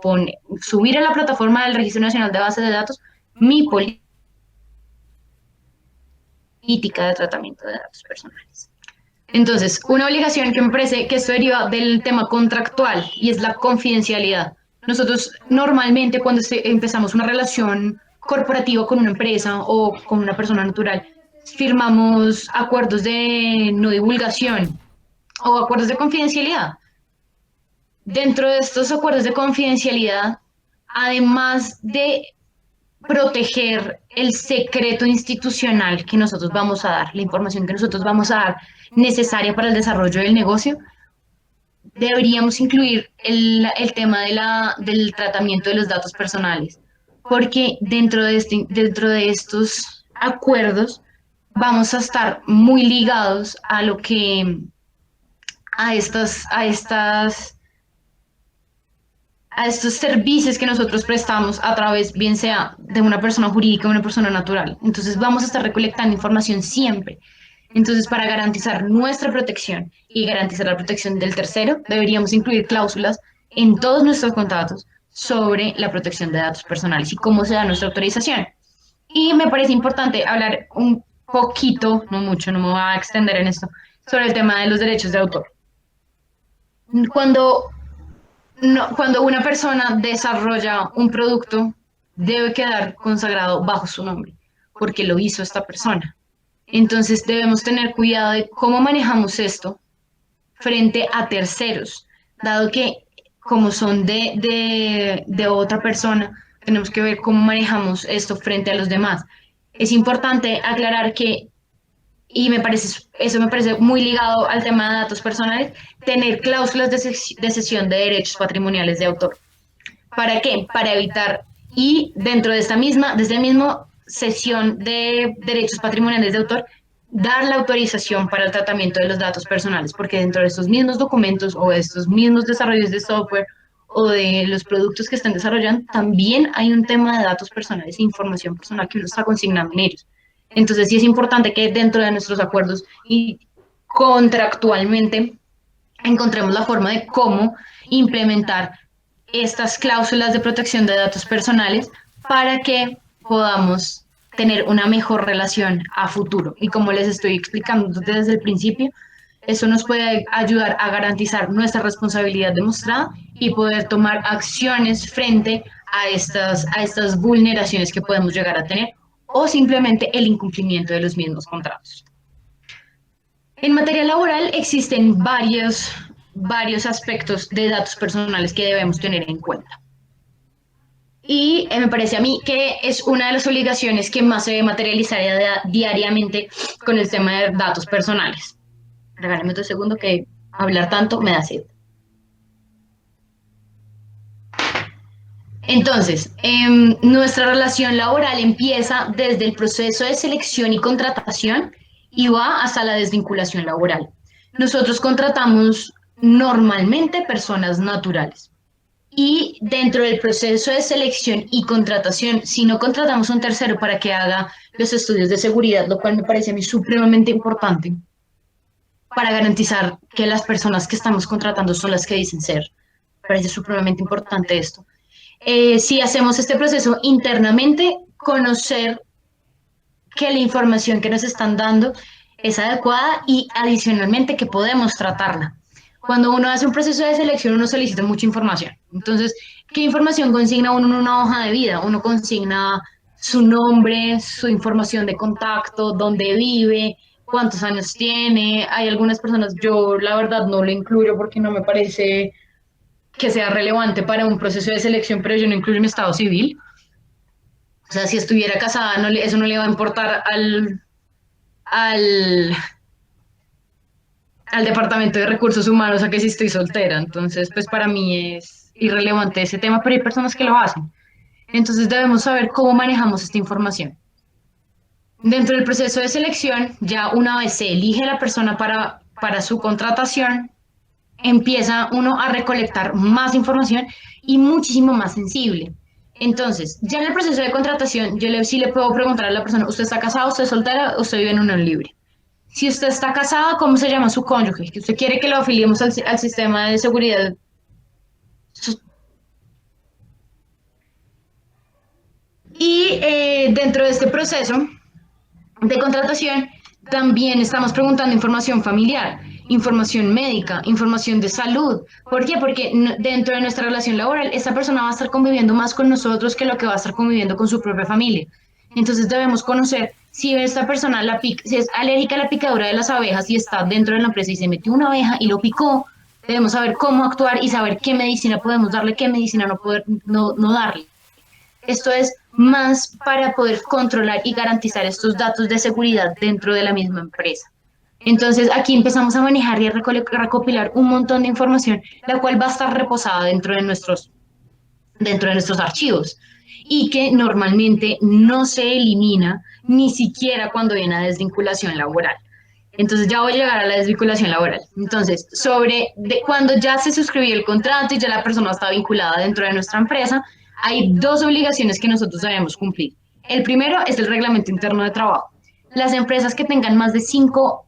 Speaker 1: subir a la plataforma del Registro Nacional de Bases de Datos mi política de tratamiento de datos personales. Entonces, una obligación que me parece que esto deriva del tema contractual y es la confidencialidad. Nosotros normalmente cuando empezamos una relación corporativa con una empresa o con una persona natural, firmamos acuerdos de no divulgación o acuerdos de confidencialidad. Dentro de estos acuerdos de confidencialidad, además de proteger el secreto institucional que nosotros vamos a dar, la información que nosotros vamos a dar necesaria para el desarrollo del negocio, deberíamos incluir el tema del tratamiento de los datos personales, porque dentro de estos acuerdos vamos a estar muy ligados a lo que a estos servicios que nosotros prestamos a través, bien sea de una persona jurídica o una persona natural. Entonces vamos a estar recolectando información siempre. Entonces, para garantizar nuestra protección y garantizar la protección del tercero, deberíamos incluir cláusulas en todos nuestros contratos sobre la protección de datos personales y cómo se da nuestra autorización. Y me parece importante hablar un poquito, no mucho, no me voy a extender en esto, sobre el tema de los derechos de autor. Cuando cuando una persona desarrolla un producto, debe quedar consagrado bajo su nombre, porque lo hizo esta persona. Entonces debemos tener cuidado de cómo manejamos esto frente a terceros, dado que como son de otra persona, tenemos que ver cómo manejamos esto frente a los demás. Es importante aclarar que eso me parece muy ligado al tema de datos personales, tener cláusulas de cesión de derechos patrimoniales de autor. ¿Para qué? Para evitar, y dentro de esta misma cesión de derechos patrimoniales de autor, dar la autorización para el tratamiento de los datos personales, porque dentro de estos mismos documentos o de estos mismos desarrollos de software o de los productos que están desarrollando, también hay un tema de datos personales e información personal que uno está consignando en ellos. Entonces sí es importante que dentro de nuestros acuerdos y contractualmente encontremos la forma de cómo implementar estas cláusulas de protección de datos personales para que podamos tener una mejor relación a futuro. Y como les estoy explicando desde el principio, eso nos puede ayudar a garantizar nuestra responsabilidad demostrada y poder tomar acciones frente a estas vulneraciones que podemos llegar a tener o simplemente el incumplimiento de los mismos contratos. En materia laboral existen varios aspectos de datos personales que debemos tener en cuenta. Y me parece a mí que es una de las obligaciones que más se debe materializar diariamente con el tema de datos personales. Regálame otro segundo que hablar tanto me da sed. Entonces, nuestra relación laboral empieza desde el proceso de selección y contratación y va hasta la desvinculación laboral. Nosotros contratamos normalmente personas naturales Y dentro del proceso de selección y contratación, si no contratamos a un tercero para que haga los estudios de seguridad, lo cual me parece a mí supremamente importante para garantizar que las personas que estamos contratando son las que dicen ser. Me parece supremamente importante esto. Si hacemos este proceso internamente, conocer que la información que nos están dando es adecuada y adicionalmente que podemos tratarla. Cuando uno hace un proceso de selección, uno solicita mucha información. Entonces, ¿qué información consigna uno en una hoja de vida? Uno consigna su nombre, su información de contacto, dónde vive, cuántos años tiene. Hay algunas personas, yo la verdad no lo incluyo porque no me parece que sea relevante para un proceso de selección, pero yo no incluyo mi estado civil. O sea, si estuviera casada, eso no le va a importar al, al Departamento de Recursos Humanos a que si estoy soltera. Entonces, pues para mí es irrelevante ese tema, pero hay personas que lo hacen. Entonces debemos saber cómo manejamos esta información. Dentro del proceso de selección, ya una vez se elige la persona para su contratación, empieza uno a recolectar más información y muchísimo más sensible. Entonces, ya en el proceso de contratación, sí le puedo preguntar a la persona, ¿usted está casado, usted es soltera, usted vive en unión libre? Si usted está casada, ¿cómo se llama su cónyuge? Que usted quiere que lo afiliemos al sistema de seguridad. Y dentro de este proceso de contratación, también estamos preguntando información familiar, información médica, información de salud. ¿Por qué? Porque dentro de nuestra relación laboral, esta persona va a estar conviviendo más con nosotros que lo que va a estar conviviendo con su propia familia. Entonces debemos conocer si esta persona si es alérgica a la picadura de las abejas y está dentro de la empresa y se metió una abeja y lo picó, debemos saber cómo actuar y saber qué medicina podemos darle, qué medicina no darle. Esto es más para poder controlar y garantizar estos datos de seguridad dentro de la misma empresa. Entonces aquí empezamos a manejar y a recopilar un montón de información, la cual va a estar reposada dentro de nuestros archivos y que normalmente no se elimina ni siquiera cuando viene a desvinculación laboral. Entonces ya voy a llegar a la desvinculación laboral. Entonces, cuando ya se suscribió el contrato y ya la persona está vinculada dentro de nuestra empresa, hay dos obligaciones que nosotros debemos cumplir. El primero es el reglamento interno de trabajo. Las empresas que tengan más de 5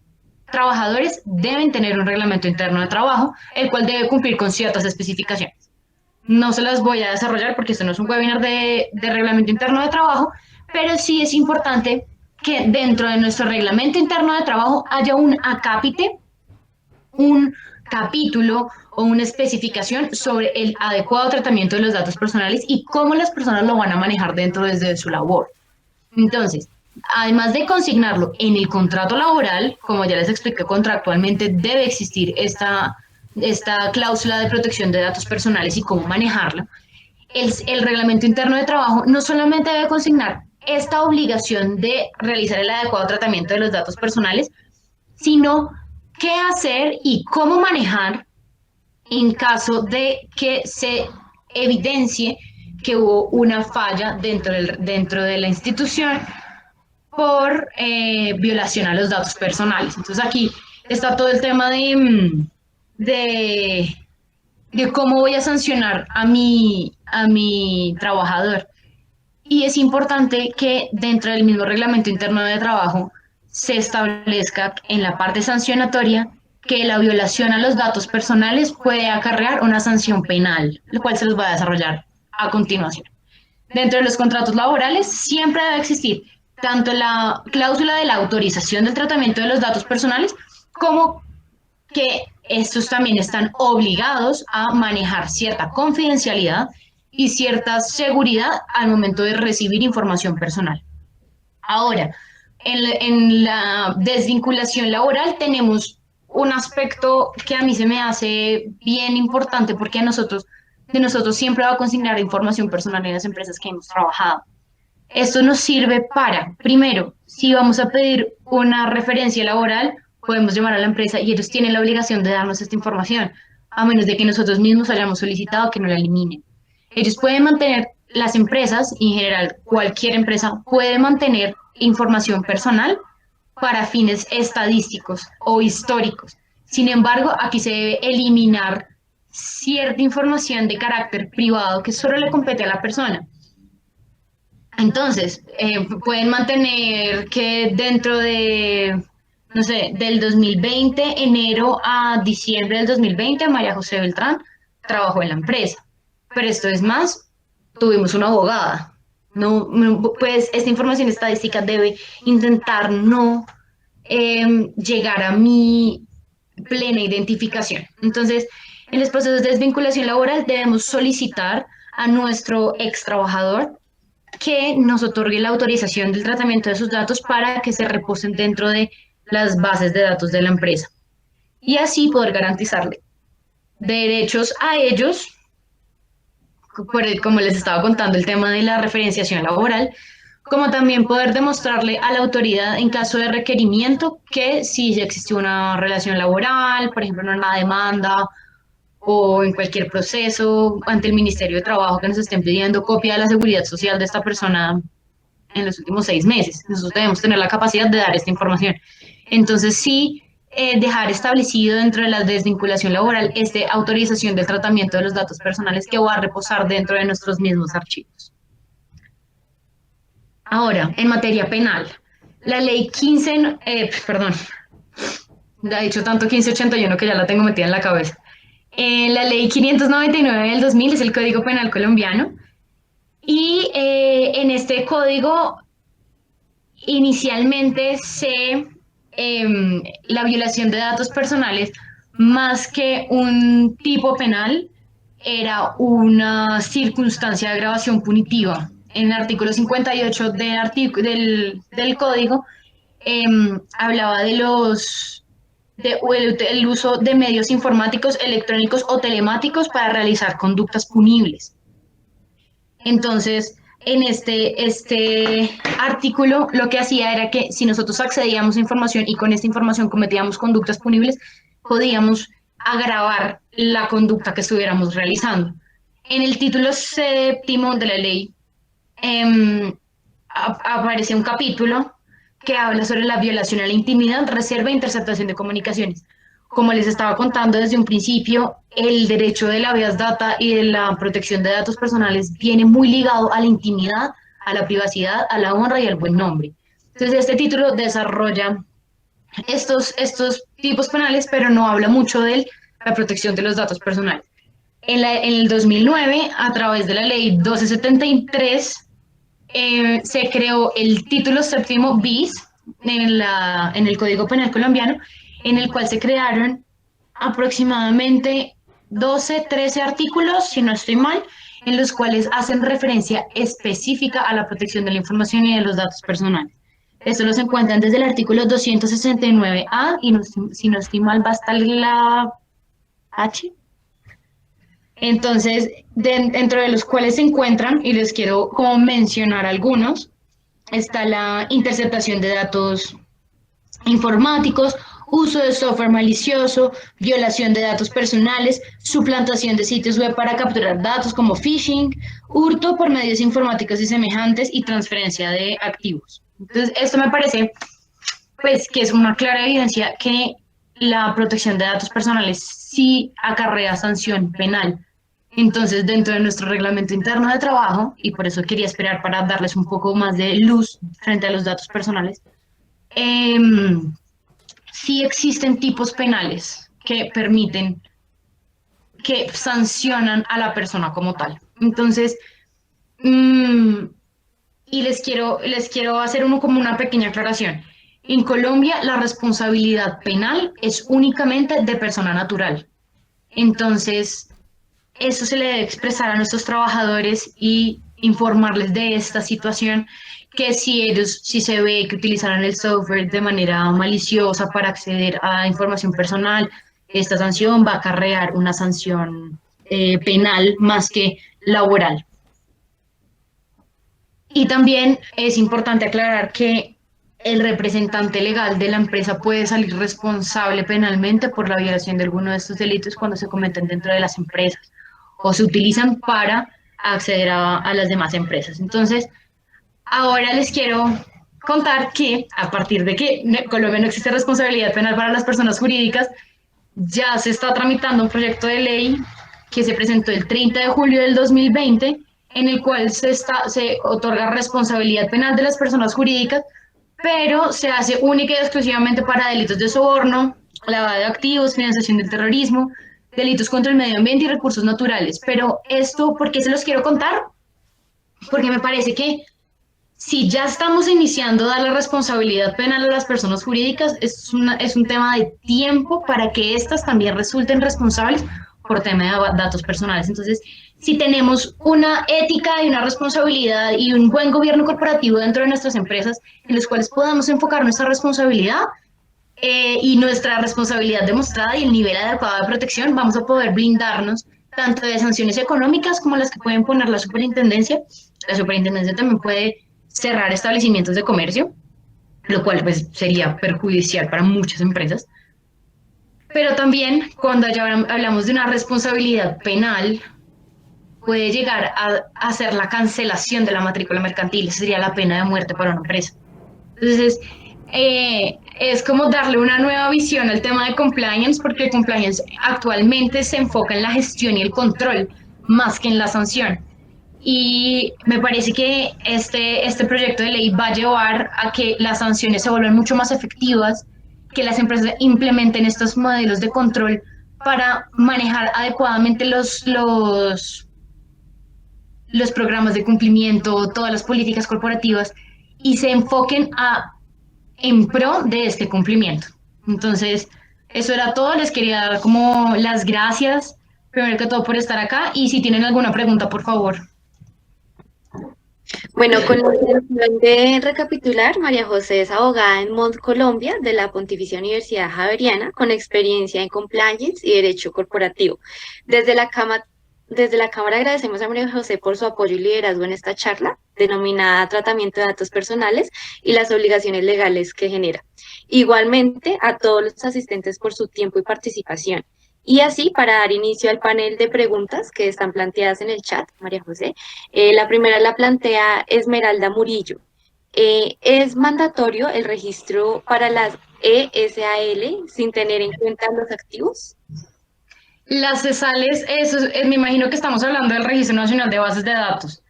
Speaker 1: trabajadores deben tener un reglamento interno de trabajo, el cual debe cumplir con ciertas especificaciones. No se las voy a desarrollar porque esto no es un webinar de reglamento interno de trabajo, pero sí es importante que dentro de nuestro reglamento interno de trabajo haya un acápite, un capítulo o una especificación sobre el adecuado tratamiento de los datos personales y cómo las personas lo van a manejar dentro desde su labor. Entonces, además de consignarlo en el contrato laboral, como ya les expliqué, contractualmente debe existir esta cláusula de protección de datos personales y cómo manejarla. El reglamento interno de trabajo no solamente debe consignar esta obligación de realizar el adecuado tratamiento de los datos personales, sino qué hacer y cómo manejar en caso de que se evidencie que hubo una falla dentro de la institución por violación a los datos personales. Entonces aquí está todo el tema de, de cómo voy a sancionar a mi trabajador. Y es importante que dentro del mismo reglamento interno de trabajo se establezca en la parte sancionatoria que la violación a los datos personales puede acarrear una sanción penal, lo cual se los voy a desarrollar a continuación. Dentro de los contratos laborales siempre debe existir tanto la cláusula de la autorización del tratamiento de los datos personales como que estos también están obligados a manejar cierta confidencialidad y cierta seguridad al momento de recibir información personal. Ahora, en la desvinculación laboral tenemos un aspecto que a mí se me hace bien importante porque de nosotros siempre va a consignar información personal en las empresas que hemos trabajado. Esto nos sirve para, primero, si vamos a pedir una referencia laboral, podemos llamar a la empresa y ellos tienen la obligación de darnos esta información, a menos de que nosotros mismos hayamos solicitado que no la eliminen. Ellos pueden mantener, las empresas, en general cualquier empresa, puede mantener información personal para fines estadísticos o históricos. Sin embargo, aquí se debe eliminar cierta información de carácter privado que solo le compete a la persona. Entonces, pueden mantener que dentro de, no sé, del 2020, enero a diciembre del 2020, María José Beltrán trabajó en la empresa. Pero esto es más, tuvimos una abogada. No, pues esta información estadística debe intentar no llegar a mi plena identificación. Entonces, en los procesos de desvinculación laboral debemos solicitar a nuestro ex trabajador que nos otorgue la autorización del tratamiento de sus datos para que se reposen dentro de las bases de datos de la empresa y así poder garantizarle derechos a ellos, como les estaba contando el tema de la referenciación laboral, como también poder demostrarle a la autoridad en caso de requerimiento que si existió una relación laboral, por ejemplo, en una demanda o en cualquier proceso ante el Ministerio de Trabajo que nos estén pidiendo copia de la seguridad social de esta persona en los últimos 6 meses. Nosotros debemos tener la capacidad de dar esta información. Entonces, sí, dejar establecido dentro de la desvinculación laboral esta autorización del tratamiento de los datos personales que va a reposar dentro de nuestros mismos archivos. Ahora, en materia penal, la ley 15, perdón, ya he dicho tanto 1581 que ya la tengo metida en la cabeza. La ley 599 del 2000 es el Código Penal colombiano y en este código inicialmente la violación de datos personales, más que un tipo penal, era una circunstancia de agravación punitiva. En el artículo 58 del código hablaba de el uso de medios informáticos, electrónicos o telemáticos para realizar conductas punibles. Entonces, en este artículo lo que hacía era que si nosotros accedíamos a información y con esta información cometíamos conductas punibles, podíamos agravar la conducta que estuviéramos realizando. En el título séptimo de la ley aparece un capítulo que habla sobre la violación a la intimidad, reserva e interceptación de comunicaciones. Como les estaba contando desde un principio, el derecho de la habeas data y de la protección de datos personales viene muy ligado a la intimidad, a la privacidad, a la honra y al buen nombre. Entonces, este título desarrolla estos tipos penales, pero no habla mucho de la protección de los datos personales. En el 2009, a través de la ley 1273, se creó el título séptimo bis en el Código Penal colombiano, en el cual se crearon aproximadamente 12, 13 artículos, si no estoy mal, en los cuales hacen referencia específica a la protección de la información y de los datos personales. Esto los encuentran desde el artículo 269A y no, si no estoy mal va hasta la H. Entonces, dentro de los cuales se encuentran, y les quiero como mencionar algunos, está la interceptación de datos informáticos, uso de software malicioso, violación de datos personales, suplantación de sitios web para capturar datos como phishing, hurto por medios informáticos y semejantes y transferencia de activos. Entonces, esto me parece pues que es una clara evidencia que la protección de datos personales sí acarrea sanción penal. Entonces, dentro de nuestro reglamento interno de trabajo, y por eso quería esperar para darles un poco más de luz frente a los datos personales, eh, sí existen tipos penales que permiten, que sancionan a la persona como tal. Entonces, y les quiero hacer como una pequeña aclaración. En Colombia, la responsabilidad penal es únicamente de persona natural. Entonces, eso se le debe expresar a nuestros trabajadores y informarles de esta situación, que si se ve que utilizaron el software de manera maliciosa para acceder a información personal, esta sanción va a acarrear una sanción penal más que laboral. Y también es importante aclarar que el representante legal de la empresa puede salir responsable penalmente por la violación de alguno de estos delitos cuando se cometen dentro de las empresas o se utilizan para acceder a las demás empresas. Entonces, ahora les quiero contar que a partir de que en Colombia no existe responsabilidad penal para las personas jurídicas, ya se está tramitando un proyecto de ley que se presentó el 30 de julio del 2020, en el cual se otorga responsabilidad penal de las personas jurídicas, pero se hace única y exclusivamente para delitos de soborno, lavado de activos, financiación del terrorismo, delitos contra el medio ambiente y recursos naturales. Pero esto, ¿por qué se los quiero contar? Porque me parece que si ya estamos iniciando a dar la responsabilidad penal a las personas jurídicas, es un tema de tiempo para que éstas también resulten responsables por tema de datos personales. Entonces, si tenemos una ética y una responsabilidad y un buen gobierno corporativo dentro de nuestras empresas, en los cuales podamos enfocar nuestra responsabilidad y nuestra responsabilidad demostrada y el nivel adecuado de protección, vamos a poder blindarnos tanto de sanciones económicas como las que pueden poner la superintendencia. La superintendencia también puede cerrar establecimientos de comercio, lo cual pues sería perjudicial para muchas empresas. Pero también cuando ya hablamos de una responsabilidad penal, puede llegar a hacer la cancelación de la matrícula mercantil, sería la pena de muerte para una empresa. Entonces, es como darle una nueva visión al tema de compliance, porque compliance actualmente se enfoca en la gestión y el control más que en la sanción. Y me parece que este proyecto de ley va a llevar a que las sanciones se vuelvan mucho más efectivas, que las empresas implementen estos modelos de control para manejar adecuadamente los programas de cumplimiento, todas las políticas corporativas y se enfoquen en pro de este cumplimiento. Entonces, eso era todo. Les quería dar como las gracias, primero que todo, por estar acá. Y si tienen alguna pregunta, por favor.
Speaker 2: Bueno, con la intención de recapitular, María José es abogada en Mont Colombia de la Pontificia Universidad Javeriana con experiencia en compliance y derecho corporativo. Desde la desde la Cámara agradecemos a María José por su apoyo y liderazgo en esta charla, denominada Tratamiento de Datos Personales y las obligaciones legales que genera. Igualmente, a todos los asistentes por su tiempo y participación. Y así, para dar inicio al panel de preguntas que están planteadas en el chat, María José, la primera la plantea Esmeralda Murillo. ¿Es mandatorio el registro para las ESAL sin tener en cuenta los activos?
Speaker 1: Las CESALes, eso, me imagino que estamos hablando del Registro Nacional de Bases de Datos.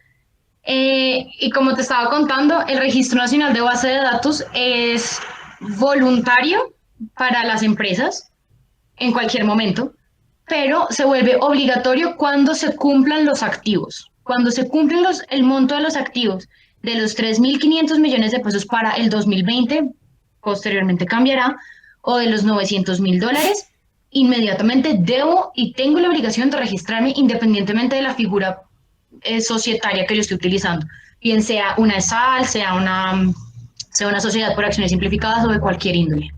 Speaker 1: Y como te estaba contando, el Registro Nacional de Bases de Datos es voluntario para las empresas en cualquier momento, pero se vuelve obligatorio cuando se cumplan los activos. Cuando se cumplen el monto de los activos de los 3.500 millones de pesos para el 2020, posteriormente cambiará, o de los 900.000 dólares, inmediatamente debo y tengo la obligación de registrarme independientemente de la figura societaria que yo esté utilizando, bien sea una ESAL, sea una sociedad por acciones simplificadas o de cualquier índole.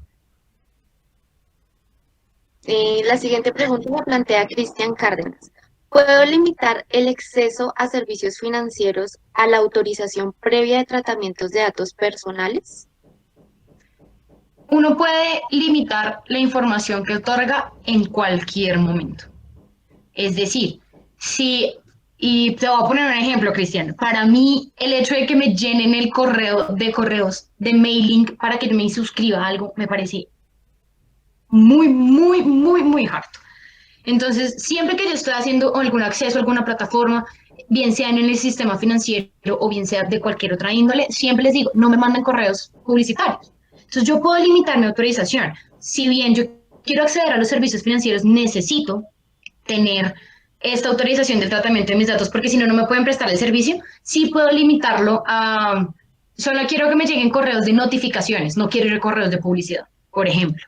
Speaker 2: La siguiente pregunta la plantea Cristian Cárdenas. ¿Puedo limitar el acceso a servicios financieros a la autorización previa de tratamientos de datos personales?
Speaker 1: Uno puede limitar la información que otorga en cualquier momento. Es decir, y te voy a poner un ejemplo, Cristian, para mí el hecho de que me llenen el correo de correos de mailing para que yo me suscriba a algo me parece muy, muy, muy, muy harto. Entonces, siempre que yo estoy haciendo algún acceso a alguna plataforma, bien sea en el sistema financiero o bien sea de cualquier otra índole, siempre les digo, no me manden correos publicitarios. Entonces, yo puedo limitar mi autorización. Si bien yo quiero acceder a los servicios financieros, necesito tener esta autorización del tratamiento de mis datos, porque si no, no me pueden prestar el servicio. Sí puedo limitarlo a, solo quiero que me lleguen correos de notificaciones, no quiero ir a correos de publicidad, por ejemplo.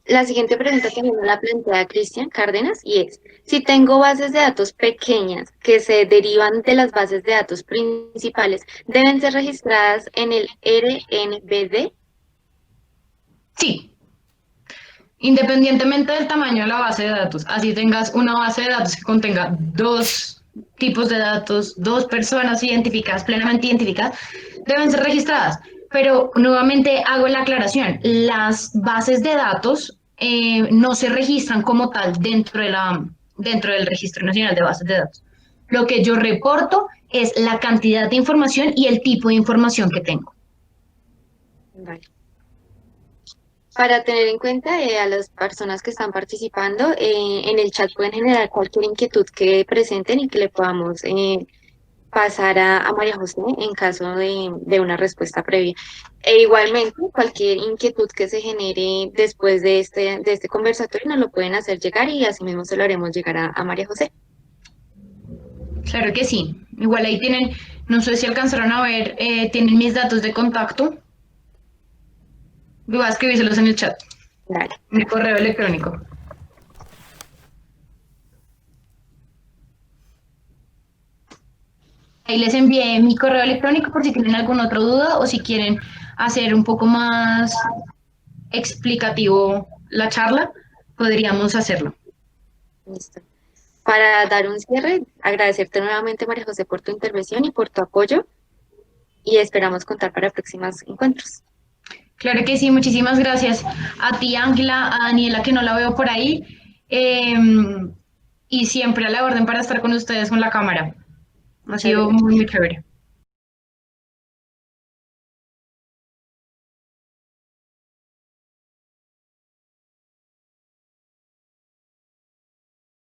Speaker 2: La siguiente pregunta también me la plantea Cristian Cárdenas y es, si tengo bases de datos pequeñas que se derivan de las bases de datos principales, ¿deben ser registradas en el RNBD?
Speaker 1: Sí, independientemente del tamaño de la base de datos, así tengas una base de datos que contenga dos tipos de datos, dos personas identificadas, plenamente identificadas, deben ser registradas. Pero nuevamente hago la aclaración, las bases de datos no se registran como tal dentro del Registro Nacional de Bases de Datos. Lo que yo reporto es la cantidad de información y el tipo de información que tengo.
Speaker 2: Vale. Para tener en cuenta a las personas que están participando, en el chat pueden generar cualquier inquietud que presenten y que le podamos pasar a María José en caso de una respuesta previa. E igualmente, cualquier inquietud que se genere después de este conversatorio nos lo pueden hacer llegar y así mismo se lo haremos llegar a María José.
Speaker 1: Claro que sí. Igual ahí tienen, no sé si alcanzaron a ver, tienen mis datos de contacto. Voy a escribírselos en el chat,
Speaker 2: Dale.
Speaker 1: mi correo electrónico. Ahí les envié mi correo electrónico por si tienen alguna otra duda o si quieren hacer un poco más explicativo la charla, podríamos hacerlo.
Speaker 2: Listo. Para dar un cierre, agradecerte nuevamente, María José, por tu intervención y por tu apoyo y esperamos contar para próximos encuentros.
Speaker 1: Claro que sí, muchísimas gracias a ti, Ángela, a Daniela, que no la veo por ahí, eh, y siempre a la orden para estar con ustedes con la cámara. Ha
Speaker 2: Muchas
Speaker 1: sido
Speaker 2: gracias.
Speaker 1: muy, muy chévere.